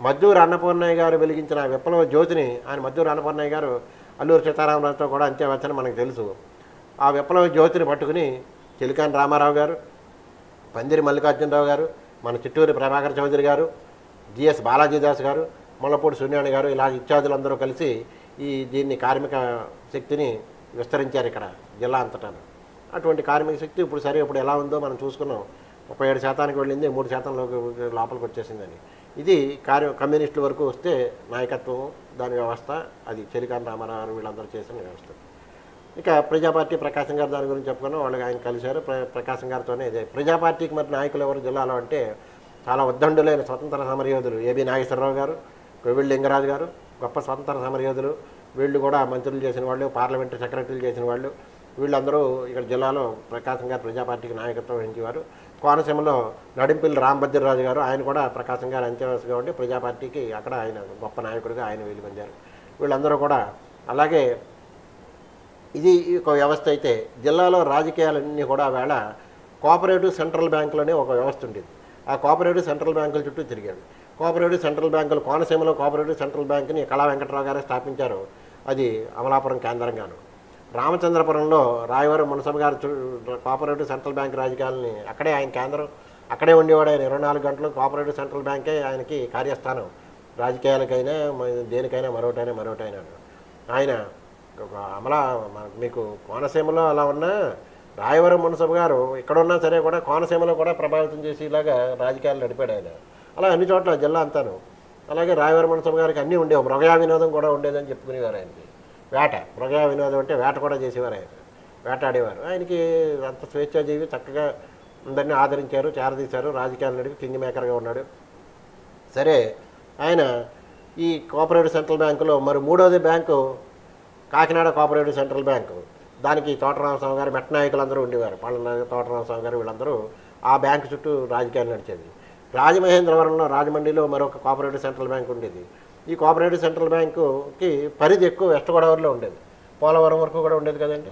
మద్దూరు అన్నపూర్ణయ్య గారు వెలిగించిన విప్లవ జ్యోతిని మద్దూరు అన్నపూర్ణయ్య గారు అల్లూరి సీతారామరాజుతో కూడా అంత్యవచ్చని మనకు తెలుసు. ఆ విప్లవ జ్యోతిని పట్టుకుని చిలికాని రామారావు గారు, పందిరి మల్లికార్జునరావు గారు, మన చిట్టూరి ప్రభాకర్ చౌదరి గారు, GS బాలాజీదాస్ గారు, ముల్లపూడి సూర్యాణి గారు, ఇలా ఇత్యాదులందరూ కలిసి దీన్ని కార్మిక శక్తిని విస్తరించారు ఇక్కడ జిల్లా అంతటా. అటువంటి కార్మిక శక్తి ఇప్పుడు ఎలా ఉందో మనం చూసుకున్నాం. 37% వెళ్ళింది, 3% లోపలికి వచ్చేసిందని. ఇది కమ్యూనిస్టుల వరకు వస్తే నాయకత్వం, దాని వ్యవస్థ, అది చెలికాని రామారావు వీళ్ళందరూ చేసిన వ్యవస్థ. ఇక ప్రజాపార్టీ ప్రకాశం గారు దాని గురించి చెప్పుకున్నాం. వాళ్ళకి ఆయన కలిశారు. ప్రకాశం గారితోనే ఇదే ప్రజాపార్టీకి మరి నాయకులు ఎవరు జిల్లాలో అంటే చాలా ఉద్దండులైన స్వతంత్ర సమరయోధులు AB నాగేశ్వరరావు గారు, కోవిల్ లింగరాజు గారు గొప్ప స్వతంత్ర సమరయోధులు. వీళ్ళు కూడా మంత్రులు చేసిన వాళ్ళు, పార్లమెంటరీ సెక్రటరీలు చేసిన వాళ్ళు. వీళ్ళందరూ ఇక్కడ జిల్లాలో ప్రకాశం గారు ప్రజాపార్టీకి నాయకత్వం వహించేవారు. కోనసీమలో నడింపిల్లి రాంభద్రరాజు గారు, ఆయన కూడా ప్రకాశం గారు అంత్యవాసిగా ఉండి ప్రజాపార్టీకి అక్కడ ఆయన గొప్ప నాయకుడిగా ఆయన వెలుగొందారు. వీళ్ళందరూ కూడా అలాగే ఇది ఒక వ్యవస్థ అయితే జిల్లాలో రాజకీయాలన్నీ కూడా వేళ కోఆపరేటివ్ సెంట్రల్ బ్యాంకులోనే ఒక వ్యవస్థ ఉండేది. ఆ కోఆపరేటివ్ సెంట్రల్ బ్యాంకుల చుట్టూ తిరిగాడు. కోఆపరేటివ్ సెంట్రల్ బ్యాంకులు కోనసీమలో కోఆపరేటివ్ సెంట్రల్ బ్యాంకుని కళా వెంకటరావు గారే స్థాపించారు. అది అమలాపురం కేంద్రంగాను. రామచంద్రపురంలో రాయవరం మునసబ్ గారు కోఆపరేటివ్ సెంట్రల్ బ్యాంక్ రాజకీయాలని అక్కడే ఆయన కేంద్రం, అక్కడే ఉండేవాడు ఆయన. 24 గంటలు కోఆపరేటివ్ సెంట్రల్ బ్యాంకే ఆయనకి కార్యస్థానం, రాజకీయాలకైనా దేనికైనా మరొకటైనా ఆయన ఒక మీకు కోనసీమలో అలా ఉన్నా రాయవరం మునసబ్ గారు ఎక్కడున్నా సరే కూడా కోనసీమలో కూడా ప్రభావితం చేసి ఇలాగా రాజకీయాలు నడిపాడు ఆయన. అలా అన్ని చోట్ల జిల్లా అంతాను. అలాగే రాయవరం మునసబ్ గారికి అన్నీ ఉండేవి. మృగయా వినోదం కూడా ఉండేదని చెప్పుకునేవారు ఆయనకి. మృగయా వినోదం అంటే వేట కూడా చేసేవారు ఆయన, వేటాడేవారు. ఆయనకి అంత స్వేచ్ఛాజీవి, చక్కగా అందరినీ ఆదరించారు, చేరదీశారు, రాజకీయాలు నడిపి కింగ్ మేకర్గా ఉన్నాడు. సరే, ఆయన ఈ కోఆపరేటివ్ సెంట్రల్ బ్యాంకులో మరి మూడోది bank Kakinada cooperative central bank. దానికి తోటరామస్వామి గారు, మెట్ట నాయకులందరూ ఉండేవారు. తోటరామస్వామి గారు వీళ్ళందరూ ఆ బ్యాంకు చుట్టూ రాజకీయాలు నడిచేది. రాజమహేంద్రవరంలో, రాజమండ్రిలో మరొక కోఆపరేటివ్ సెంట్రల్ బ్యాంక్ ఉండేది. ఈ కోఆపరేటివ్ సెంట్రల్ బ్యాంకుకి పరిధి ఎక్కువ వెస్ట్ గోదావరిలో ఉండేది, పోలవరం వరకు కూడా ఉండేది కదండి.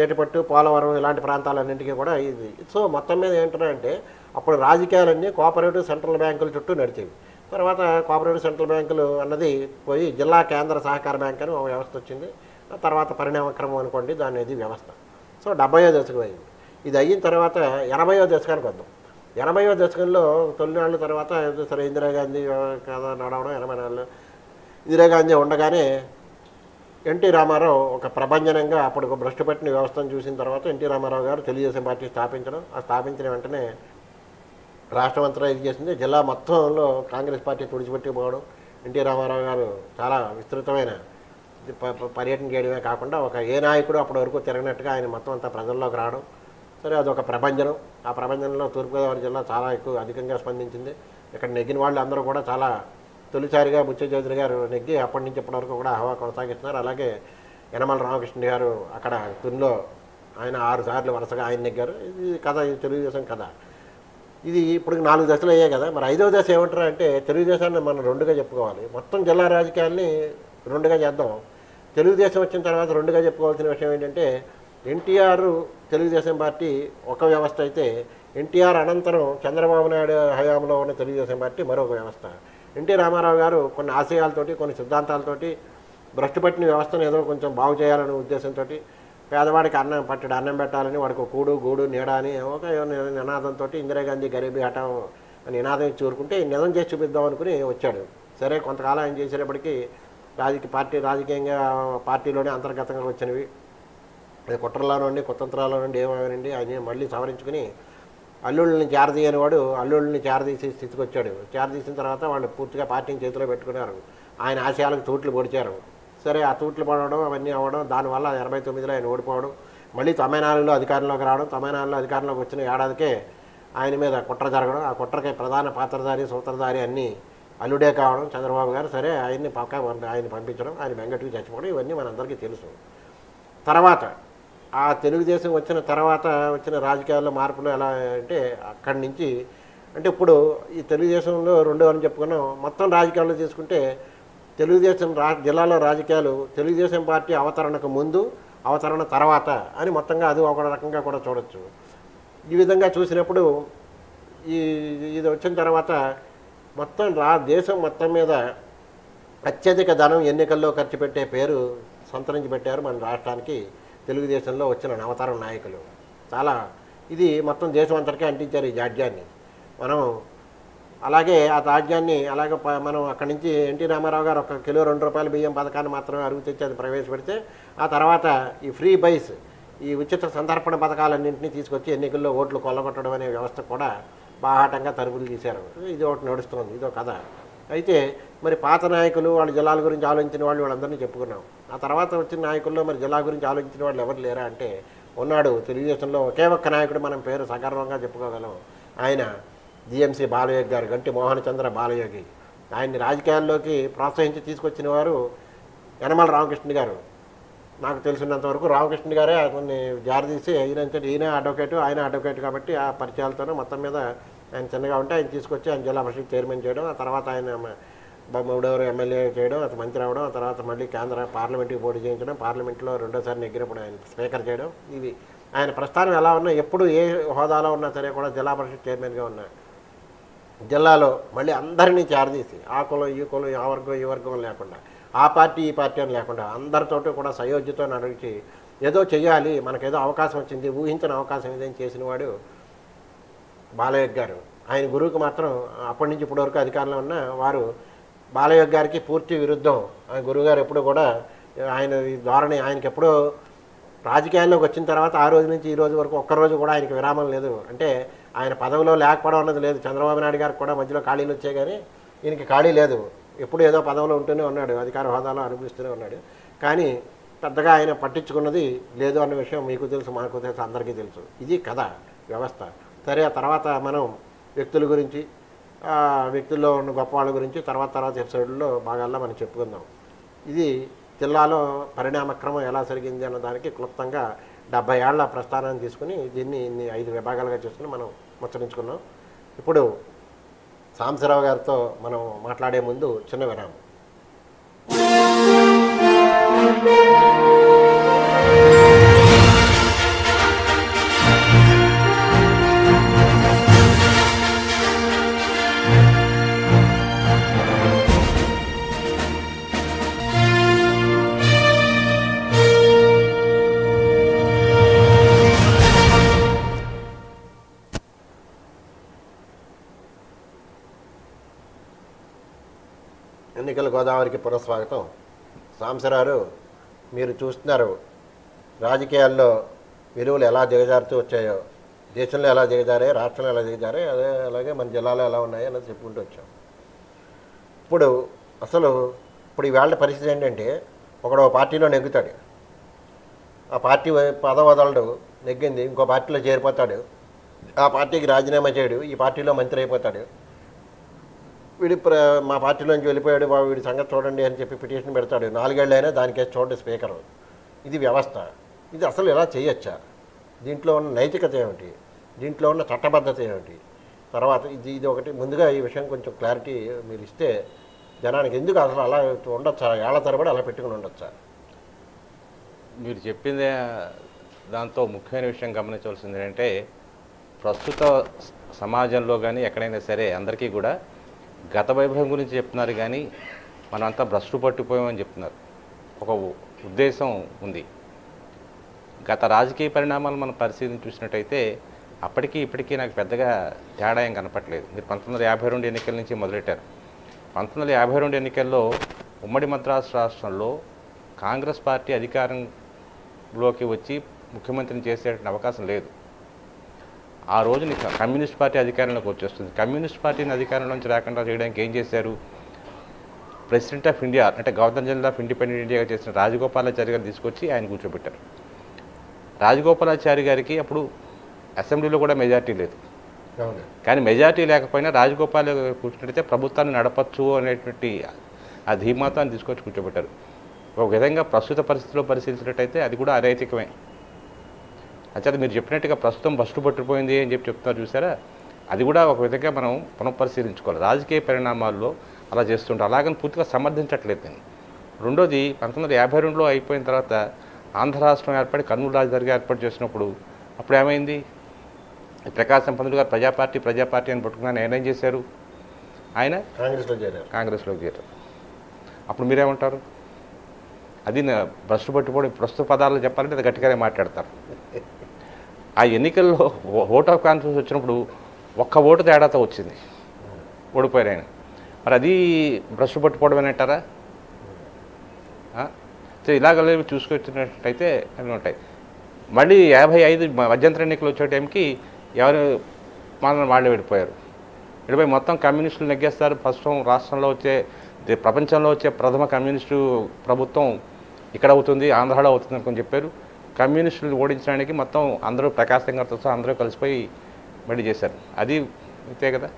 ఏటిపట్టు, పోలవరం ఇలాంటి ప్రాంతాలన్నింటికీ కూడా ఇది. సో మొత్తం మీద ఏంటంటే అప్పుడు రాజకీయాలన్నీ కోఆపరేటివ్ సెంట్రల్ బ్యాంకుల చుట్టూ నడిచేవి. తర్వాత కోఆపరేటివ్ సెంట్రల్ బ్యాంకులు అన్నది పోయి జిల్లా కేంద్ర సహకార బ్యాంక్ అని ఒక వ్యవస్థ వచ్చింది. తర్వాత పరిణామక్రమం అనుకోండి దాని ఇది వ్యవస్థ. సో 70వ దశకం అయింది. ఇది అయిన తర్వాత 80వ దశకానికి వద్దాం. 80వ దశకంలో తొలినాళ్ళ తర్వాత సరే ఇందిరాగాంధీ కదా నడవడం, 80 ఇందిరాగాంధీ ఉండగానే ఎన్టీ రామారావు ఒక ప్రభంజనంగా అప్పుడు ఒక భ్రష్టు పట్టిన వ్యవస్థను చూసిన తర్వాత ఎన్టీ రామారావు గారు తెలుగుదేశం పార్టీ స్థాపించడం. ఆ స్థాపించిన వెంటనే రాష్ట్రం అంతా ఇది చేసింది. జిల్లా మొత్తంలో కాంగ్రెస్ పార్టీ తుడిచిపెట్టిపోవడం. ఎన్టీ రామారావు గారు చాలా విస్తృతమైన పర్యటన చేయడమే కాకుండా ఒక ఏ నాయకుడు అప్పటి వరకు తిరగనట్టుగా ఆయన మొత్తం అంతా ప్రజల్లోకి రావడం. సరే, అదొక ప్రభంజనం. ఆ ప్రభంజనంలో తూర్పుగోదావరి జిల్లా చాలా అధికంగా స్పందించింది. ఇక్కడ నెగ్గిన వాళ్ళు అందరూ కూడా చాలా తొలిసారిగా బుచ్చయ్య చౌదరి గారు నెగ్గి అప్పటి నుంచి ఇప్పటి వరకు కూడా హవా కొనసాగిస్తున్నారు. అలాగే యనమల రామకృష్ణ గారు అక్కడ తునిలో ఆయన 6 సార్లు వరుసగా ఆయన నెగ్గారు. ఇది కథ, ఇది తెలుగుదేశం కథ. ఇది ఇప్పుడు 4 దశలు అయ్యాయి కదా. మరి 5వ దశ ఏమంటారు అంటే తెలుగుదేశాన్ని మనం 2గా చెప్పుకోవాలి. మొత్తం జిల్లా రాజకీయాల్ని 2గా చేద్దాం. తెలుగుదేశం వచ్చిన తర్వాత 2గా చెప్పుకోవాల్సిన విషయం ఏంటంటే ఎన్టీఆర్ తెలుగుదేశం పార్టీ ఒక వ్యవస్థ అయితే, ఎన్టీఆర్ అనంతరం చంద్రబాబు నాయుడు హయాంలో ఉన్న తెలుగుదేశం పార్టీ మరొక వ్యవస్థ. ఎన్టీ రామారావు గారు కొన్ని ఆశయాలతోటి, కొన్ని సిద్ధాంతాలతోటి భ్రష్టు పట్టిన వ్యవస్థను ఏదో కొంచెం బాగు చేయాలనే ఉద్దేశంతో, పేదవాడికి అన్నం పెట్టాలని, వాడికి కూడు గూడు నీడ అని ఒక నినాదంతో ఇందిరాగాంధీ గరీబీ హఠాం అని నినాదం ఇచ్చి ఊరుకుంటే నిజం చేసి చూపిద్దాం అనుకుని వచ్చాడు. సరే, కొంతకాలం ఆయన చేసేటప్పటికీ రాజకీయంగా పార్టీలోనే అంతర్గతంగా వచ్చినవి కుట్రలో నుండి, కుతంత్రాల నుండి ఏమేనండి ఆయన మళ్ళీ సవరించుకుని అల్లుళ్ళని చేరదీయని వాడు అల్లుళ్ళని చేరదీసే స్థితికి వచ్చాడు. చేరదీసిన తర్వాత వాళ్ళు పూర్తిగా పార్టీని చేతిలో పెట్టుకున్నారు. ఆయన ఆశయాలకు తూట్లు పొడిచారు. సరే, ఆ తూట్లు పడడం అవన్నీ అవ్వడం, దానివల్ల 89లో ఆయన ఓడిపోవడం, మళ్ళీ 94లో అధికారంలోకి రావడం. 94లో అధికారంలోకి వచ్చిన ఏడాదికే ఆయన మీద కుట్ర జరగడం. ఆ కుట్రకి ప్రధాన పాత్రధారి, సూత్రధారి అన్నీ అల్లుడే కావడం చంద్రబాబు గారు. సరే, ఆయన పంపించడం, ఆయన బెంగట్టుకు చచ్చిపోవడం, ఇవన్నీ మనందరికీ తెలుసు. తర్వాత ఆ తెలుగుదేశం వచ్చిన తర్వాత వచ్చిన రాజకీయాల్లో మార్పులు ఎలా అంటే అక్కడి నుంచి అంటే ఇప్పుడు ఈ తెలుగుదేశంలో 2 అని చెప్పుకున్నాం. మొత్తం రాజకీయాల్లో తీసుకుంటే తెలుగుదేశం జిల్లాలో రాజకీయాలు తెలుగుదేశం పార్టీ అవతరణకు ముందు, అవతరణ తర్వాత అని మొత్తంగా అది ఒక రకంగా కూడా చూడొచ్చు. ఈ విధంగా చూసినప్పుడు ఇది వచ్చిన తర్వాత మొత్తం దేశం మొత్తం మీద అత్యధిక ధనం ఎన్నికల్లో ఖర్చు పెట్టే పేరు సంతరించి పెట్టారు మన రాష్ట్రానికి తెలుగుదేశంలో వచ్చిన నవతరం నాయకులు. చాలా ఇది మొత్తం దేశం అంతటికే అంటించారు ఈ జాడ్యాన్ని. మనం అలాగే ఆ రాజ్యాన్ని అలాగే మనం అక్కడి నుంచి ఎన్టీ రామారావు గారు 1 కిలో 2 రూపాయల బియ్యం పథకాన్ని మాత్రమే అరుగు తెచ్చి అది ప్రవేశపెడితే, ఆ తర్వాత ఈ ఫ్రీ బైస్, ఈ ఉచిత సంతర్పణ పథకాలన్నింటినీ తీసుకొచ్చి ఎన్నికల్లో ఓట్లు కొల్లగొట్టడం అనే వ్యవస్థ కూడా బాహాటంగా తలుపులు తీశారు. ఇది ఒకటి నడుస్తుంది, ఇదో కథ. అయితే మరి పాత నాయకులు వాళ్ళ జిల్లాల గురించి ఆలోచించిన వాళ్ళందరినీ చెప్పుకున్నాం. ఆ తర్వాత వచ్చిన నాయకుల్లో మరి జిల్లా గురించి ఆలోచించిన వాళ్ళు ఎవరు లేరా అంటే ఉన్నాడు. తెలుగుదేశంలో ఒకే ఒక్క నాయకుడు మనం పేరు సగర్వంగా చెప్పుకోగలం. ఆయన జిఎంసీ బాలయోగి గారు, గంటి మోహన చంద్ర బాలయోగి. ఆయన్ని రాజకీయాల్లోకి ప్రోత్సహించి తీసుకొచ్చిన వారు యనమల రామకృష్ణ గారు. నాకు తెలిసినంతవరకు రామకృష్ణ గారే కొన్ని జారదీసి ఈయన అడ్వకేటు, ఆయన అడ్వకేట్ కాబట్టి ఆ పరిచయాలతోనే మొత్తం మీద ఆయన చిన్నగా ఉంటే ఆయన తీసుకొచ్చి ఆయన జిల్లా పరిషత్ చైర్మన్ చేయడం, ఆ తర్వాత ఆయన 3వ ఎమ్మెల్యే చేయడం, అతను మంత్రి అవ్వడం, ఆ తర్వాత మళ్ళీ కేంద్ర పార్లమెంట్కి పోటీ చేయించడం, పార్లమెంట్లో 2వ సారి నెగ్గినప్పుడు ఆయన స్పీకర్ చేయడం. ఇవి ఆయన ప్రస్థానం ఎలా ఉన్నా, ఎప్పుడు ఏ హోదాలో ఉన్నా సరే కూడా జిల్లా పరిషత్ చైర్మన్గా ఉన్నా జిల్లాలో మళ్ళీ అందరినీ చేరదీసి ఆ కులం ఈ కులం ఆ వర్గం ఈ వర్గం లేకుండా ఆ పార్టీ ఈ పార్టీ అని లేకుండా అందరితోటి కూడా సయోధ్యతో నడిచి ఏదో చెయ్యాలి, మనకేదో అవకాశం వచ్చింది, ఊహించిన అవకాశం ఏదైనా చేసినవాడు బాలయ్య గారు. ఆయన గురువుకి మాత్రం అప్పటి నుంచి ఇప్పటి వరకు అధికారంలో ఉన్న వారు బాలయ్య గారికి పూర్తి విరుద్ధం. ఆయన గురువుగారు ఎప్పుడు కూడా ఆయన ఈ ధోరణి ఆయనకి ఎప్పుడో రాజకీయాల్లోకి వచ్చిన తర్వాత ఆ రోజు నుంచి ఈ రోజు వరకు ఒక్కరోజు కూడా ఆయనకి విరామం లేదు. అంటే ఆయన పదవిలో లేకపోవడం అన్నది లేదు. చంద్రబాబు నాయుడు గారికి కూడా మధ్యలో ఖాళీలు వచ్చాయి, కానీ ఈయనకి ఖాళీ లేదు. ఎప్పుడు ఏదో పదవిలో ఉంటూనే ఉన్నాడు, అధికార హోదాలో అనుభవిస్తూనే ఉన్నాడు. కానీ పెద్దగా ఆయన పట్టించుకున్నది లేదు అన్న విషయం మీకు తెలుసు, మాకు తెలుసు, అందరికీ తెలుసు. ఇది కథ వ్యవస్థ. సరే, ఆ తర్వాత మనం వ్యక్తుల గురించి, వ్యక్తుల్లో ఉన్న గొప్ప వాళ్ళ గురించి తర్వాత ఎపిసోడ్లో భాగాల్లో మనం చెప్పుకుందాం. ఇది జిల్లాలో పరిణామక్రమం ఎలా జరిగింది అన్న దానికి క్లుప్తంగా 70 ఏళ్ల ప్రస్థానాన్ని తీసుకుని దీన్ని 5 విభాగాలుగా చేసుకుని మనం ముచ్చరించుకున్నాం. ఇప్పుడు సాంబశివరావు గారితో మనం మాట్లాడే ముందు చిన్న విరామం. ఎన్నికల గోదావరికి పునఃస్వాగతం. సాంబశివరావు, మీరు చూస్తున్నారు రాజకీయాల్లో విలువలు ఎలా దిగజారుతూ వచ్చాయో, దేశంలో ఎలా దిగజారే, రాష్ట్రంలో ఎలా దిగజారే, అలాగే మన జిల్లాలో ఎలా ఉన్నాయో అన్నది చెప్పుకుంటూ వచ్చాం. ఇప్పుడు ఈవేళ పరిస్థితి ఏంటంటే, ఒకడో పార్టీలో నెగ్గుతాడు, ఆ పార్టీ పదవి వదలడు, నెగ్గింది ఇంకో పార్టీలో చేరిపోతాడు, ఆ పార్టీకి రాజీనామా చేయడు, ఈ పార్టీలో మంత్రి అయిపోతాడు. వీడి మా పార్టీలోంచి వెళ్ళిపోయాడు, వీడి సంగతి చూడండి అని చెప్పి పిటిషన్ పెడతాడు. 4 ఏళ్ళు అయినా దానికేసి చూడండి స్పీకరు. ఇది వ్యవస్థ. ఇది అసలు ఎలా చేయొచ్చా? దీంట్లో ఉన్న నైతికత ఏమిటి? దీంట్లో ఉన్న చట్టబద్ధత ఏమిటి? తర్వాత ఇది ఒకటి ముందుగా ఈ విషయం కొంచెం క్లారిటీ మీరు ఇస్తే జనానికి ఎందుకు అసలు అలా ఉండొచ్చా, ఏళ్ల తరబడి అలా పెట్టుకుని ఉండొచ్చా? మీరు చెప్పిందే దాంతో ముఖ్యమైన విషయం గమనించవలసింది ఏంటంటే, ప్రస్తుత సమాజంలో కానీ ఎక్కడైనా సరే అందరికీ కూడా గత వైభవం గురించి చెప్తున్నారు, కానీ మనమంతా భ్రష్టు పట్టిపోయామని చెప్తున్నారు. ఒక ఉద్దేశం ఉంది. గత రాజకీయ పరిణామాలు మనం పరిశీలించి చూసినట్టయితే అప్పటికీ ఇప్పటికీ నాకు పెద్దగా తేడా ఏం కనపట్లేదు. మీరు 1952 ఎన్నికల నుంచి మొదలెట్టారు. 1952 ఎన్నికల్లో ఉమ్మడి మద్రాసు రాష్ట్రంలో కాంగ్రెస్ పార్టీ అధికారంలోకి వచ్చి ముఖ్యమంత్రిని చేసే అవకాశం లేదు. ఆ రోజుని కమ్యూనిస్ట్ పార్టీ అధికారంలోకి వచ్చేస్తుంది. కమ్యూనిస్ట్ పార్టీని అధికారంలోంచి రాకుండా చేయడానికి ఏం చేశారు? ప్రెసిడెంట్ ఆఫ్ ఇండియా అంటే గవర్నర్ జనరల్ ఆఫ్ ఇండిపెండెంట్ ఇండియాగా చేసిన రాజగోపాలాచారి గారిని తీసుకొచ్చి ఆయన కూర్చోబెట్టారు. రాజగోపాలాచారి గారికి అప్పుడు అసెంబ్లీలో కూడా మెజార్టీ లేదు, కానీ మెజార్టీ లేకపోయినా రాజగోపాల్ కూర్చున్నట్టయితే ప్రభుత్వాన్ని నడపచ్చు అనేటువంటి ఆ ధీమాతో ఆయన తీసుకొచ్చి కూర్చోబెట్టారు. ఒక విధంగా ప్రస్తుత పరిస్థితిలో పరిశీలించినట్టయితే అది కూడా అనైతికమే. అంచేత మీరు చెప్పినట్టుగా ప్రస్తుతం భ్రష్టు పట్టిపోయింది అని చెప్తున్నారు చూసారా, అది కూడా ఒక విధంగా మనం పునఃపరిశీలించుకోవాలి. రాజకీయ పరిణామాల్లో అలా చేస్తుంటారు, అలాగని పూర్తిగా సమర్థించట్లేదు నేను. రెండోది 1952లో అయిపోయిన తర్వాత ఆంధ్ర రాష్ట్రం ఏర్పడి కర్నూలు రాజధానిగా ఏర్పాటు చేసినప్పుడు అప్పుడు ఏమైంది? ప్రకాశం పంతులు గారు ప్రజాపార్టీ అని పట్టుకున్నాను ఆయన ఏం చేశారు? ఆయన కాంగ్రెస్లోకి చేరారు. అప్పుడు మీరేమంటారు? అది భ్రష్టు పట్టిపోవడం. ప్రస్తుత పదాలు చెప్పాలంటే అది గట్టిగానే మాట్లాడతారు. ఆ ఎన్నికల్లో ఓట్ ఆఫ్ కాన్ఫిడెన్స్ వచ్చినప్పుడు ఒక్క ఓటు తేడాతో వచ్చింది, ఓడిపోయారు ఆయన. మరి అది భ్రష్టు పట్టుకోవడమేనంటారా? సో ఇలాగ చూసుకొచ్చినట్టయితే అవి ఉంటాయి. మళ్ళీ 55 మధ్యంతర ఎన్నికలు వచ్చే టైంకి ఎవరు వాళ్ళే విడిపోయారు. విడిపోయి మొత్తం కమ్యూనిస్టులు నెగ్గేస్తారు. ప్రస్తుతం రాష్ట్రంలో ప్రపంచంలో వచ్చే ప్రథమ కమ్యూనిస్టు ప్రభుత్వం ఇక్కడ అవుతుంది, ఆంధ్రాలో అవుతుంది అనుకుని చెప్పారు. కమ్యూనిస్టులు ఓడించడానికి మొత్తం అందరూ ప్రకాశం గారితో సహా అందరూ కలిసిపోయి మళ్ళీ చేశారు. అది అంతే కదా.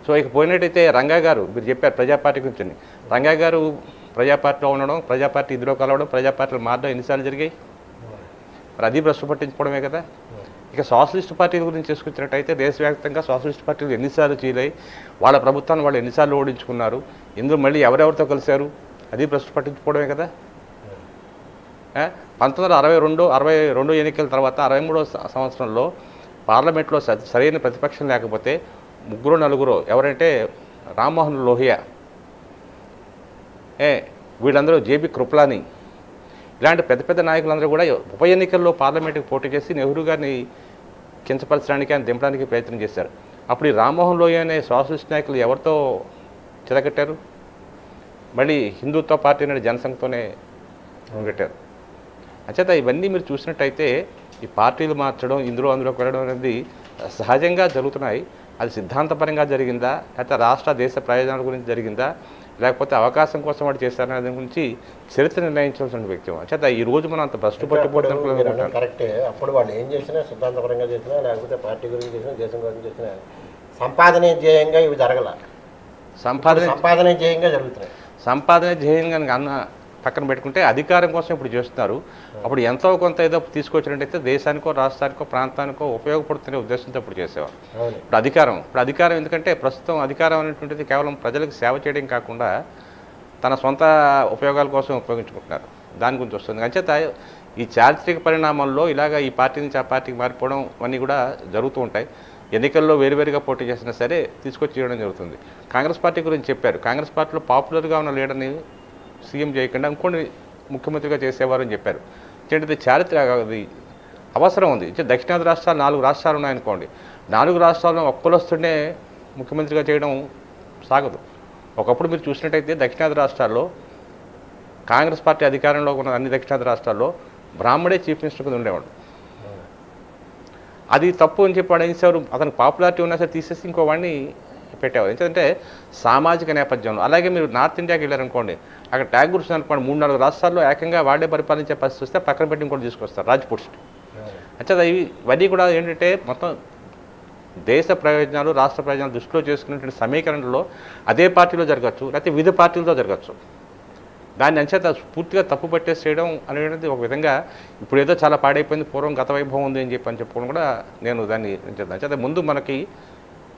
సో ఇక పోయినట్టయితే రంగా గారు మీరు చెప్పారు ప్రజాపార్టీ గురించి. రంగా గారు ప్రజాపార్టీలో ఉండడం, ప్రజాపార్టీ ఇదిలో కలవడం, ప్రజాపార్టీలు మారడం ఎన్నిసార్లు జరిగాయి? మరి అది భ్రష్టు పట్టించుకోవడమే కదా. ఇక సోషలిస్ట్ పార్టీల గురించి చేసుకొచ్చినట్టయితే దేశవ్యాప్తంగా సోషలిస్ట్ పార్టీలు ఎన్నిసార్లు చీలాయి, వాళ్ళ ప్రభుత్వాన్ని వాళ్ళు ఎన్నిసార్లు ఓడించుకున్నారు, ఇందులో మళ్ళీ ఎవరెవరితో కలిశారు, అది భ్రష్టు పట్టించుకోవడమే కదా. 1962 ఎన్నికల తర్వాత 63వ సంవత్సరంలో పార్లమెంట్లో సరైన ప్రతిపక్షం లేకపోతే 3-4 ఎవరంటే రామ్మోహన్ లోహియా, వీళ్ళందరూ జేబీ కృపలాని ఇలాంటి పెద్ద పెద్ద నాయకులందరూ కూడా ఉప ఎన్నికల్లో పార్లమెంటుకి పోటీ చేసి నెహ్రూ గారిని కించపరచడానికి ఆయన దింపడానికి ప్రయత్నం చేశారు. అప్పుడు ఈ రామ్మోహన్ లోహియా అనే సోషలిస్ట్ నాయకులు ఎవరితో చెదగట్టారు? మళ్ళీ హిందుత్వ పార్టీ అనే జనసంఘతోనే కట్టారు. అంచేత ఇవన్నీ మీరు చూసినట్టయితే ఈ పార్టీలు మార్చడం అందులోకి వెళ్ళడం అనేది సహజంగా జరుగుతున్నాయి. అది సిద్ధాంతపరంగా జరిగిందా, లేకపోతే రాష్ట్ర దేశ ప్రయోజనాల గురించి జరిగిందా, లేకపోతే అవకాశం కోసం వాడు చేస్తారనే దాని గురించి చరిత్ర నిర్ణయించాల్సిన వ్యక్తి. అంచేత ఈ రోజు మనం అంత భ్రష్టు పట్టిపోతున్నాం. కరెక్టే. అప్పుడు వాళ్ళు ఏం చేసినా సిద్ధాంతపరంగా చేసినా, లేకపోతే పార్టీ గురించి చేసినా, దేశం గురించి చేసినా సంపాదనే ధ్యేయంగా ఇవి జరగల. సంపాదనే ధ్యేయంగా జరుగుతున్నాయి. సంపాదన ధ్యేయంగా అన్న పక్కన పెట్టుకుంటే అధికారం కోసం ఇప్పుడు చేస్తున్నారు. అప్పుడు ఎంతో కొంత ఏదో తీసుకొచ్చినట్టయితే దేశానికో రాష్ట్రానికో ప్రాంతానికో ఉపయోగపడుతున్న ఉద్దేశంతో ఇప్పుడు చేసేవారు. ఇప్పుడు అధికారం ఎందుకంటే ప్రస్తుతం అధికారం అనేటువంటిది కేవలం ప్రజలకు సేవ చేయడం కాకుండా తన సొంత ఉపయోగాల కోసం ఉపయోగించుకుంటున్నారు. దాని గురించి వస్తుంది. అంచేత ఈ చారిత్రక పరిణామాల్లో ఇలాగ ఈ పార్టీ నుంచి ఆ పార్టీకి మారిపోవడం అన్నీ కూడా జరుగుతూ ఉంటాయి. ఎన్నికల్లో వేరువేరుగా పోటీ చేసినా సరే తీసుకొచ్చి చేయడం జరుగుతుంది. కాంగ్రెస్ పార్టీ గురించి చెప్పారు. కాంగ్రెస్ పార్టీలో పాపులర్గా ఉన్న లీడర్ని సీఎం చేయకుండా ఇంకోటి ముఖ్యమంత్రిగా చేసేవారని చెప్పారు. ఏంటంటే చారిత్ర అది అవసరం ఉంది. దక్షిణాది రాష్ట్రాలు 4 రాష్ట్రాలు ఉన్నాయనుకోండి, 4 రాష్ట్రాలను ఒక్కలొస్తుండే ముఖ్యమంత్రిగా చేయడం సాగదు. ఒకప్పుడు మీరు చూసినట్టయితే దక్షిణాది రాష్ట్రాల్లో కాంగ్రెస్ పార్టీ అధికారంలో ఉన్న అన్ని దక్షిణాది రాష్ట్రాల్లో బ్రాహ్మడే చీఫ్ మినిస్టర్ కింద ఉండేవాడు. అది తప్పు అని చెప్పి వాడు ఏం చేసేవారు, అతనికి పాపులారిటీ ఉన్నా సరే తీసేసి ఇంకో వాడిని పెట్టేవారు. ఎందుకంటే సామాజిక నేపథ్యంలో. అలాగే మీరు నార్త్ ఇండియాకి వెళ్ళారనుకోండి, అక్కడ ట్యాగూర్స్ అనుకోండి 3-4 రాష్ట్రాల్లో ఏకంగా వాడే పరిపాలించే పరిస్థితి వస్తే పక్కన పెట్టి ఇంకోటి తీసుకొస్తారు, రాజ్పుట్స్. అంటే ఇవన్నీ కూడా ఏంటంటే మొత్తం దేశ ప్రయోజనాలు రాష్ట్ర ప్రయోజనాలు దృష్టిలో చేసుకునేటువంటి సమీకరణలో అదే పార్టీలో జరగచ్చు, లేకపోతే వివిధ పార్టీలతో జరగచ్చు. దాన్ని అంచేత పూర్తిగా తప్పు పట్టేసి చేయడం అనేది ఒక విధంగా ఇప్పుడు ఏదో చాలా పాడైపోయింది, పూర్వం గత వైభవం ఉంది అని చెప్పుకోవడం కూడా నేను దాన్ని అంచేత ముందు మనకి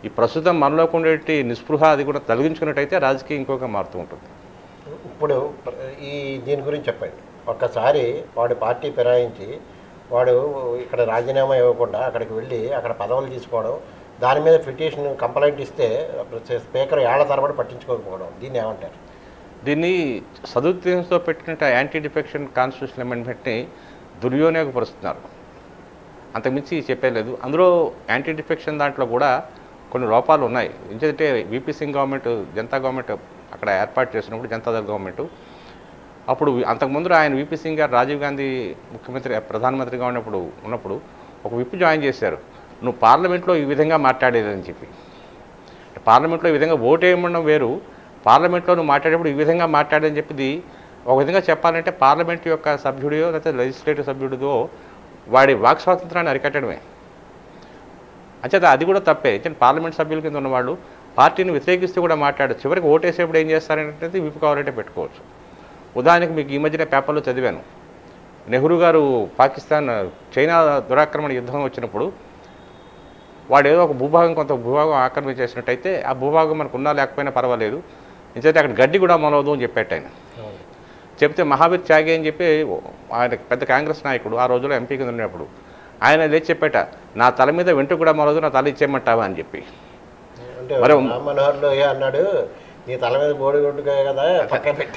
ఈ ప్రస్తుతం మనలోకి ఉండేటి నిస్పృహ అది కూడా తొలగించుకున్నట్టయితే రాజకీయం ఇంకొక మారుతూ ఉంటుంది. ఇప్పుడు దీని గురించి చెప్పండి. ఒక్కసారి వాడు పార్టీ ఫిరాయించి వాడు ఇక్కడ రాజీనామా ఇవ్వకుండా అక్కడికి వెళ్ళి అక్కడ పదవులు తీసుకోవడం, దాని మీద పిటిషన్ కంప్లైంట్ ఇస్తే స్పీకర్ ఏళ్ల తరబడి పట్టించుకోకపోవడం, దీన్ని ఏమంటారు? దీన్ని సదుద్దేశంతో పెట్టినట్టు యాంటీ డిఫెక్షన్ కాన్స్టిట్యూషన్ అమెండ్మెంట్ని దుర్వినియోగపరుస్తున్నారు. అంతకుమించి చెప్పలేదు. అందులో యాంటీ డిఫెక్షన్ దాంట్లో కూడా కొన్ని లోపాలు ఉన్నాయి. ఎందుకంటే VP Singh government Janata government అక్కడ ఏర్పాటు చేసినప్పుడు జనతాదళ గవర్నమెంట్ అప్పుడు అంతకుముందు ఆయన వీపీ సింగ్ గారు రాజీవ్ గాంధీ ప్రధానమంత్రిగా ఉన్నప్పుడు ఒక విప్ జాయిన్ చేశారు. నువ్వు పార్లమెంట్లో ఈ విధంగా మాట్లాడేదని చెప్పి. పార్లమెంట్లో ఈ విధంగా ఓటు వేయమడం వేరు, పార్లమెంట్లో నువ్వు మాట్లాడేప్పుడు ఈ విధంగా మాట్లాడని చెప్పింది ఒక విధంగా చెప్పాలంటే పార్లమెంట్ యొక్క సభ్యుడియో లేకపోతే లెజిస్లేటివ్ సభ్యుడిదో వాడి వాక్ స్వాతంత్రాన్ని అరికట్టడమే. అంచేత అది కూడా తప్పే. పార్లమెంట్ సభ్యుల కింద ఉన్నవాళ్ళు పార్టీని వ్యతిరేకిస్తూ కూడా మాట్లాడచ్చు. చివరికి ఓటేసేప్పుడు ఏం చేస్తారంటే విప్ కావాలంటే పెట్టుకోవచ్చు. ఉదాహరణకి మీకు ఈ మధ్యన పేపర్లో చదివాను, నెహ్రూ గారు పాకిస్తాన్ చైనా దురాక్రమణ యుద్ధం వచ్చినప్పుడు వాడు ఏదో ఒక కొంత భూభాగం ఆక్రమించేసినట్టయితే ఆ భూభాగం మనకు ఉన్నా లేకపోయినా పర్వాలేదు, ఎందుకంటే అక్కడ గడ్డి కూడా మొలవదు అని చెప్పేట ఆయన. చెప్తే మహావీర్ త్యాగి అని చెప్పి ఆయన పెద్ద కాంగ్రెస్ నాయకుడు ఆ రోజుల్లో ఎంపీ కింద ఉన్నప్పుడు ఆయన లేచి చెప్పేట, నా తల మీద వెంట్రుక కూడా మొలవదు, నా తల ఇచ్చేయమంటావా అని చెప్పి. మరి రామ్మనోహర్ లోహియా అన్నాడు, నీ తల మీద బోడి కొట్టుకాయ కదా.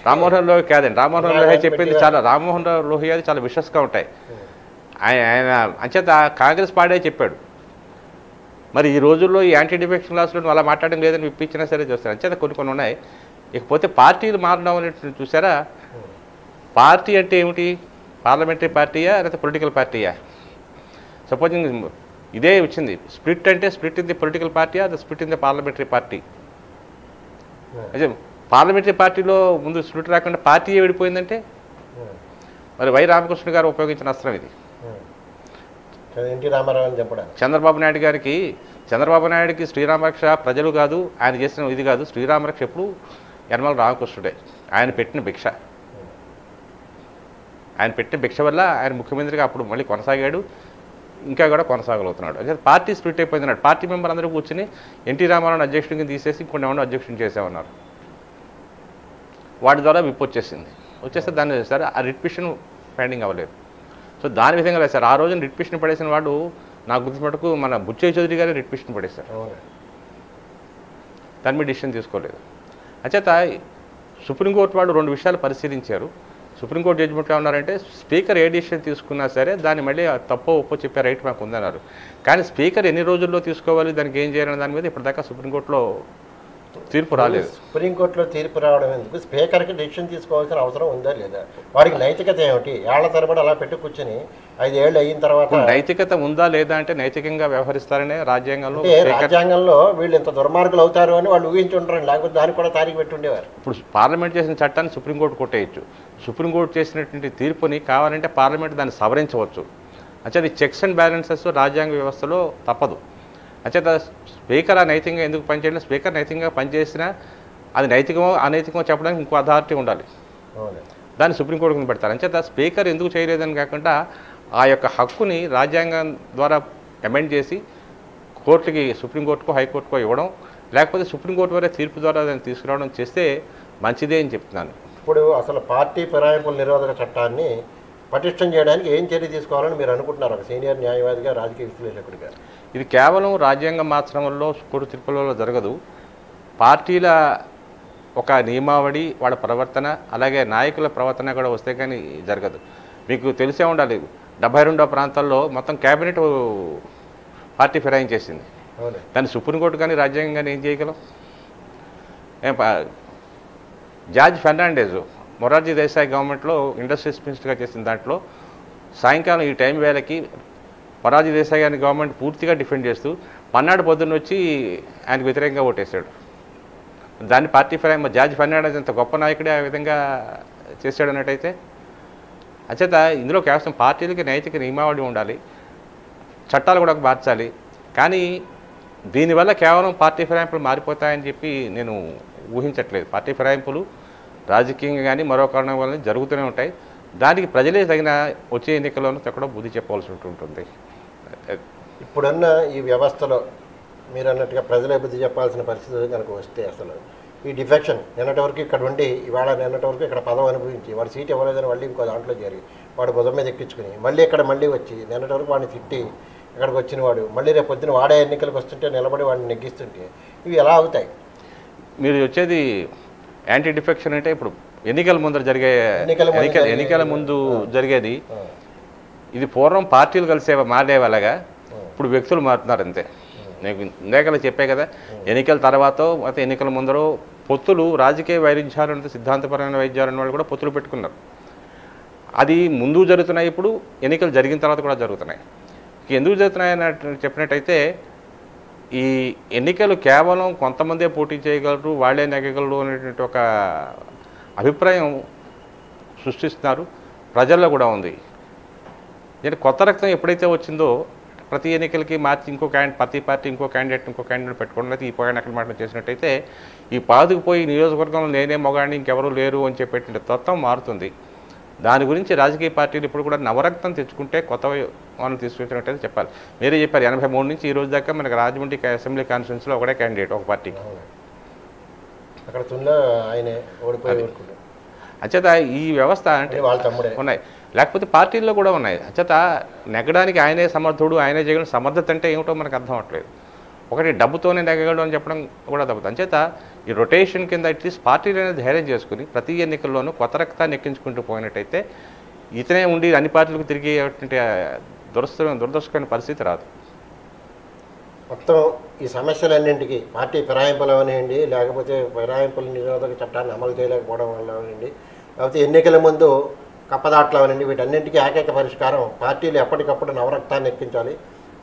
రామ్మోహన్ లోహియా కాదండి, రామ్మోహన్ లోహియా చెప్పింది రామ్మోహన్ లోహియా చాలా విషస్గా ఉంటాయి. ఆయన అంచేత కాంగ్రెస్ పార్టీ చెప్పాడు. మరి ఈ రోజుల్లో ఈ యాంటీ డిఫెక్షన్ లాస్లో అలా మాట్లాడడం లేదని ఇప్పించినా సరే చూస్తారు. అంచేత కొన్ని ఉన్నాయి. ఇకపోతే పార్టీలు మారడం అనేది చూసారా, పార్టీ అంటే ఏమిటి, పార్లమెంటరీ పార్టీయా లేకపోతే పొలిటికల్ పార్టీయా? సపోజింగ్ ఇదే వచ్చింది, స్ప్లిట్ అంటే split in the political party అది split in the parliamentary party. అదే పార్లమెంటరీ పార్టీలో ముందు స్ప్లిట్ రాకుండా పార్టీ విడిపోయిందంటే మరి వై రామకృష్ణ గారు ఉపయోగించిన అస్త్రం ఇది. చంద్రబాబు నాయుడికి శ్రీరామరక్ష ప్రజలు కాదు, ఆయన చేసిన ఇది కాదు. శ్రీరామరక్ష ఎప్పుడు యనమల రామకృష్ణుడే. ఆయన పెట్టిన భిక్ష వల్ల ఆయన ముఖ్యమంత్రిగా అప్పుడు మళ్ళీ కొనసాగాడు, ఇంకా కూడా కొనసాగలుగుతున్నాడు. అంటే పార్టీ స్ప్లిట్ అయిపోయిందన్నాడు. పార్టీ మెంబర్ అందరూ కూర్చుని ఎన్టీ రామారావు అధ్యక్షుడికి తీసేసి ఇంకొన్ని ఏమన్నా అధ్యక్షుని చేసామన్నారు. వాటి ద్వారా విప్ వచ్చేస్తే దాన్ని చేస్తారు. ఆ రిట్ పిటిషన్ పెండింగ్ అవ్వలేదు. సో దాని విధంగా లేదు సార్. ఆ రోజున రిట్ పిటిషన్ పడేసిన వాడు నాకు గుర్తుమటుకు మన బుచ్చయ్య చౌదరి గారే రిట్ పిటిషన్ పడేశారు. దాని మీద డిసిషన్ తీసుకోలేదు. అంచేత సుప్రీంకోర్టు వాళ్ళు 2 విషయాలు పరిశీలించారు. సుప్రీంకోర్టు జడ్జిమెంట్లో ఉన్నారంటే స్పీకర్ ఏ డిసిషన్ తీసుకున్నా సరే దాన్ని మళ్ళీ తప్పో ఒప్పో చెప్పే రైట్ మాకు ఉందన్నారు. కానీ స్పీకర్ ఎన్ని రోజుల్లో తీసుకోవాలి, దానికి ఏం చేయాలనే దాని మీద ఇప్పటిదాకా సుప్రీంకోర్టులో తీర్పు రాలేదు. సుప్రీంకోర్టులో తీర్పు రావడం ఎందుకు? స్పీకర్కి డెసిషన్ తీసుకోవాల్సిన అవసరం ఉందా లేదా? వాడికి నైతికత ఏమిటి? ఏళ్ల తరబడి అలా పెట్టి కూర్చొని 5 ఏళ్ళు అయిన తర్వాత నైతికత ఉందా లేదా అంటే నైతికంగా వ్యవహరిస్తారనే రాజ్యాంగంలో రాజ్యాంగంలో వీళ్ళు ఇంత దుర్మార్గులు అవుతారు అని వాళ్ళు ఊహించి ఉంటారు, లేకపోతే దానికి కూడా తారీఖు పెట్టి ఉండేవారు. ఇప్పుడు పార్లమెంట్ చేసిన చట్టాన్ని సుప్రీంకోర్టు కొట్టేయచ్చు. సుప్రీంకోర్టు చేసినటువంటి తీర్పుని కావాలంటే పార్లమెంట్ దాన్ని సవరించవచ్చు. అంటే అది చెక్స్ అండ్ బ్యాలెన్సెస్ రాజ్యాంగ వ్యవస్థలో తప్పదు. అంచేత స్పీకర్ నైతికంగా ఎందుకు పనిచేయాలి? స్పీకర్ నైతికంగా పనిచేసినా అది నైతికమో అనైతికమో చెప్పడానికి ఇంకో అథారిటీ ఉండాలి, దాన్ని సుప్రీంకోర్టుకు పెడతారు. అంచేత స్పీకర్ ఎందుకు చేయలేదని కాకుండా ఆ యొక్క హక్కుని రాజ్యాంగం ద్వారా అమెండ్ చేసి కోర్టుకి, సుప్రీంకోర్టుకో హైకోర్టుకో ఇవ్వడం, లేకపోతే సుప్రీంకోర్టు వరే తీర్పు ద్వారా దాన్ని తీసుకురావడం చేస్తే మంచిదే అని చెప్తున్నాను. ఇప్పుడు అసలు పార్టీ ఫిరాయింపుల నిరోధక చట్టాన్ని పటిష్టం చేయడానికి ఏం చర్య తీసుకోవాలని మీరు అనుకుంటున్నారు ఒక సీనియర్ న్యాయవాదిగా, రాజకీయ విశ్లేషకుడిగా? ఇది కేవలం రాజ్యాంగం మార్చడం వల్ల కోర్టు తీర్పులలో జరగదు. పార్టీల ఒక నియమావళి, వాళ్ళ ప్రవర్తన, అలాగే నాయకుల ప్రవర్తన కూడా వస్తే కానీ జరగదు. మీకు తెలిసే ఉండాలి, 72వ ప్రాంతాల్లో మొత్తం క్యాబినెట్ పార్టీ ఫిరాయించేసింది. దాన్ని సుప్రీంకోర్టు కానీ రాజ్యాంగం కానీ ఏం చేయగలం? జార్జ్ ఫెర్నాండెజ్ మొరార్జీ దేశాయ్ గవర్నమెంట్లో ఇండస్ట్రీస్ మినిస్టర్గా చేసిన దాంట్లో సాయంకాలం ఈ టైం వేళకి మొరార్జీ దేశాయ్ గారి గవర్నమెంట్ పూర్తిగా డిఫెండ్ చేస్తూ పన్నాడు పొద్దున్న వచ్చి ఆయనకు వ్యతిరేకంగా ఓటేశాడు. దాన్ని పార్టీ ఫిరాయింపు. జార్జ్ ఫెర్నాండెజ్ అంత గొప్ప నాయకుడే ఆ విధంగా చేశాడు అన్నట్టయితే, అంచేత ఇందులో కేవలం పార్టీలకి నైతిక నియమావళి ఉండాలి, చట్టాలు కూడా మార్చాలి. కానీ దీనివల్ల కేవలం పార్టీ ఫిరాయింపులు మారిపోతాయని చెప్పి నేను ఊహించట్లేదు. పార్టీ ఫిరాయింపులు రాజకీయంగా కానీ మరో కారణం వల్ల జరుగుతూనే ఉంటాయి. దానికి ప్రజలే తగిన వచ్చే ఎన్నికల్లోనూ ఎక్కడో బుద్ధి చెప్పవలసి ఉంటుంది. ఇప్పుడున్న ఈ వ్యవస్థలో మీరు అన్నట్టుగా ప్రజలే బుద్ధి చెప్పాల్సిన పరిస్థితి కనుక వస్తే, అసలు ఈ డిఫెక్షన్ నిన్నటి వరకు ఇక్కడ ఉండి ఇవాళ నిన్నటి వరకు ఇక్కడ పదం అనుభవించి వాడు సీట్ ఇవ్వలేదని మళ్ళీ ఇంకో దాంట్లో చేరి వాడు భుజం మీద ఎక్కించుకుని మళ్ళీ ఇక్కడ మళ్ళీ వచ్చి నిన్నటి వరకు వాడిని తిట్టి ఇక్కడికి వచ్చిన వాడు మళ్ళీ రేపు పొద్దున వాడే ఎన్నికలకు వస్తుంటే నిలబడి వాడిని నెగ్గిస్తుంటే ఇవి ఎలా అవుతాయి? మీరు వచ్చేది యాంటీ డిఫెక్షన్ అంటే ఇప్పుడు ఎన్నికల ముందర జరిగే ఎన్నికల ముందు జరిగేది. ఇది పూర్వం పార్టీలు కలిసే మారేవాళ్ళగా ఇప్పుడు వ్యక్తులు మారుతున్నారు అంతే. నేను ఇందాక చెప్పే కదా, ఎన్నికల తర్వాత అయితే ఎన్నికల ముందర పొత్తులు, రాజకీయ వైరుధ్యాలు అంటే సిద్ధాంతపరమైన వైద్యాలు అన్న వాళ్ళు కూడా పొత్తులు పెట్టుకున్నారు. అది ముందు జరుగుతున్నాయి, ఇప్పుడు ఎన్నికలు జరిగిన తర్వాత కూడా జరుగుతున్నాయి. ఎందుకు జరుగుతున్నాయని చెప్పినట్టయితే ఈ ఎన్నికలు కేవలం కొంతమందే పోటీ చేయగలరు, వాళ్ళే నెగ్గగలరు అనేటువంటి ఒక అభిప్రాయం సృష్టిస్తున్నారు, ప్రజల్లో కూడా ఉంది. నేను కొత్త రక్తం ఎప్పుడైతే వచ్చిందో ప్రతి ఎన్నికలకి మార్చి ఇంకో ప్రతి పార్టీ ఇంకో క్యాండిడేట్ పెట్టుకోవడం, అయితే ఈ పోయిన అక్కడ మాట చేసినట్టయితే ఈ పాదుకుపోయి నియోజకవర్గంలో నేనే మొగాడిని ఇంకెవరూ లేరు అని చెప్పేటువంటి తత్వం మారుతుంది. దాని గురించి రాజకీయ పార్టీలు ఇప్పుడు కూడా నవరక్తం తెచ్చుకుంటే కొత్త వాళ్ళని తీసుకొచ్చినట్టయితే చెప్పాలి. మీరే చెప్పారు 83 నుంచి ఈ రోజు దాకా మనకు రాజమండ్రి అసెంబ్లీ కాన్స్టిట్యూన్సీలో ఒకటే క్యాండిడేట్ ఒక పార్టీకి. అంచేత ఈ వ్యవస్థ అంటే ఉన్నాయి, లేకపోతే పార్టీల్లో కూడా ఉన్నాయి. అంచేత నెగ్గడానికి ఆయనే సమర్థుడు, ఆయనే చేయగలడు. సమర్థత అంటే ఏమిటో మనకు అర్థం అవ్వట్లేదు. ఒకటి డబ్బుతోనే నెగ్గగలడు అని చెప్పడం కూడా తప్పుతుంది. అంచేత ఈ రొటేషన్ కింద అట్లీస్ట్ పార్టీలు అనేది ధైర్యం చేసుకుని ప్రతి ఎన్నికల్లోనూ కొత్త రక్తాన్ని ఎక్కించుకుంటూ పోయినట్టయితే ఇతనే ఉండి అన్ని పార్టీలకు తిరిగేటువంటి దురదృష్టమైన పరిస్థితి రాదు. మొత్తం ఈ సమస్యలన్నింటికి పార్టీ ఫిరాయింపులు అవనివ్వండి, లేకపోతే ఫిరాయింపుల నిరోధక చట్టాన్ని అమలు చేయలేకపోవడం వల్ల అవనండి, లేకపోతే ఎన్నికల ముందు కప్పదాట్లు అవనండి, వీటన్నింటికీ ఏకైక పరిష్కారం పార్టీలు ఎప్పటికప్పుడు నవరక్తాన్ని ఎక్కించాలి,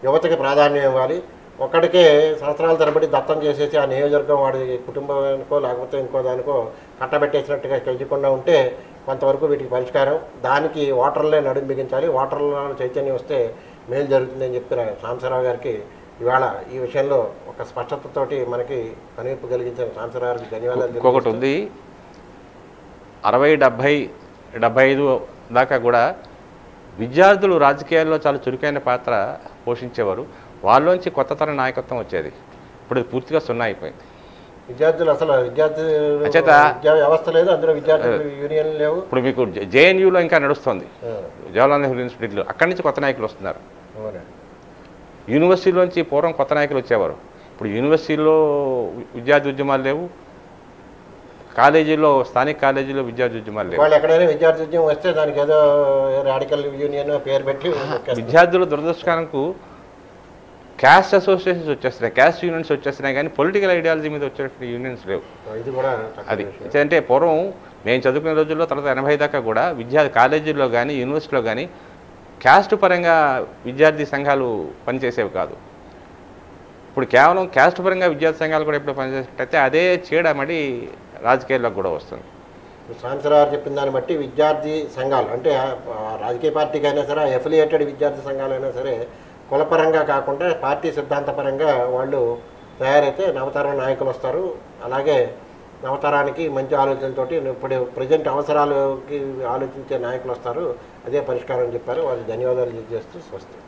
యువతకి ప్రాధాన్యం ఇవ్వాలి. ఒక్కడికే సంవత్సరాల తరబడి దత్తం చేసేసి ఆ నియోజకవర్గం వాడి కుటుంబానికో లేకపోతే ఇంకో దానికో కట్టబెట్టేసినట్టుగా చేయకుండా ఉంటే కొంతవరకు వీటికి పరిష్కారం. దానికి ఓటర్లే నడుము బిగించాలి, ఓటర్ల చైతన్యం వస్తే మేలు జరుగుతుందని చెప్పిన సాంబశివరావు గారికి ఇవాళ ఈ విషయంలో ఒక స్పష్టతతోటి మనకి కనువిప్పు కలిగించిన సాంబశివరావు గారికి ధన్యవాదాలు. ఇంకొకటి ఉంది, 60, 70, 75 దాకా కూడా విద్యార్థులు రాజకీయాల్లో చాలా చురుకైన పాత్ర పోషించేవారు. వాళ్ళలోంచి కొత్త తరం నాయకత్వం వచ్చేది. ఇప్పుడు ఇది పూర్తిగా సున్నా అయిపోయింది. విద్యార్థులు అసలు విద్యా వ్యవస్థ లేదు, అందులో విద్యార్థి యూనియన్ లేవు. ఇప్పుడు మీకు జేఎన్యూలో ఇంకా నడుస్తుంది, జవహర్లాల్ నెహ్రూ యూనివర్సిటీలో, అక్కడి నుంచి కొత్త నాయకులు వస్తున్నారు. యూనివర్సిటీలోంచి పూర్వం కొత్త నాయకులు వచ్చేవారు, ఇప్పుడు యూనివర్సిటీలో విద్యార్థి ఉద్యమాలు లేవు, కాలేజీలో స్థానిక కాలేజీలో విద్యార్థి ఉద్యమాలు లేవు. వాళ్ళు ఎక్కడైనా విద్యార్థి ఉద్యమం వస్తే దానికి ఏదో రాడికల్ యూనియన్ పేరు పెట్టి విద్యార్థుల దురదృష్టకాలకు క్యాస్ట్ అసోసియేషన్స్ వచ్చేస్తున్నాయి, క్యాస్ట్ యూనియన్స్ వచ్చేస్తున్నాయి, కానీ పొలిటికల్ ఐడియాలజీ మీద వచ్చే యూనియన్స్ లేవు. ఇది కూడా అది అంటే పూర్వం మేము చదువుకునే రోజుల్లో తర్వాత 80 దాకా కూడా కాలేజీల్లో కానీ యూనివర్సిటీలో కానీ క్యాస్ట్ పరంగా విద్యార్థి సంఘాలు పనిచేసేవి కాదు. ఇప్పుడు కేవలం క్యాస్ట్ పరంగా విద్యార్థి సంఘాలు కూడా ఎప్పుడు పనిచేసేటైతే అదే చీడమడి రాజకీయాల్లోకి కూడా వస్తుంది. సాంసరావు చెప్పిన దాన్ని బట్టి విద్యార్థి సంఘాలు అంటే రాజకీయ పార్టీకి అయినా సరే అఫిలియేటెడ్ విద్యార్థి సంఘాలైనా సరే కులపరంగా కాకుండా పార్టీ సిద్ధాంతపరంగా వాళ్ళు తయారైతే నవతరం నాయకులు వస్తారు. అలాగే నవతరానికి మంచి ఆలోచనతోటి ఇప్పుడు ప్రజెంట్ అవసరాలకి ఆలోచించే నాయకులు వస్తారు. అదే పరిష్కారం చెప్పారు. వాళ్ళు ధన్యవాదాలు చేస్తూ స్వస్తి.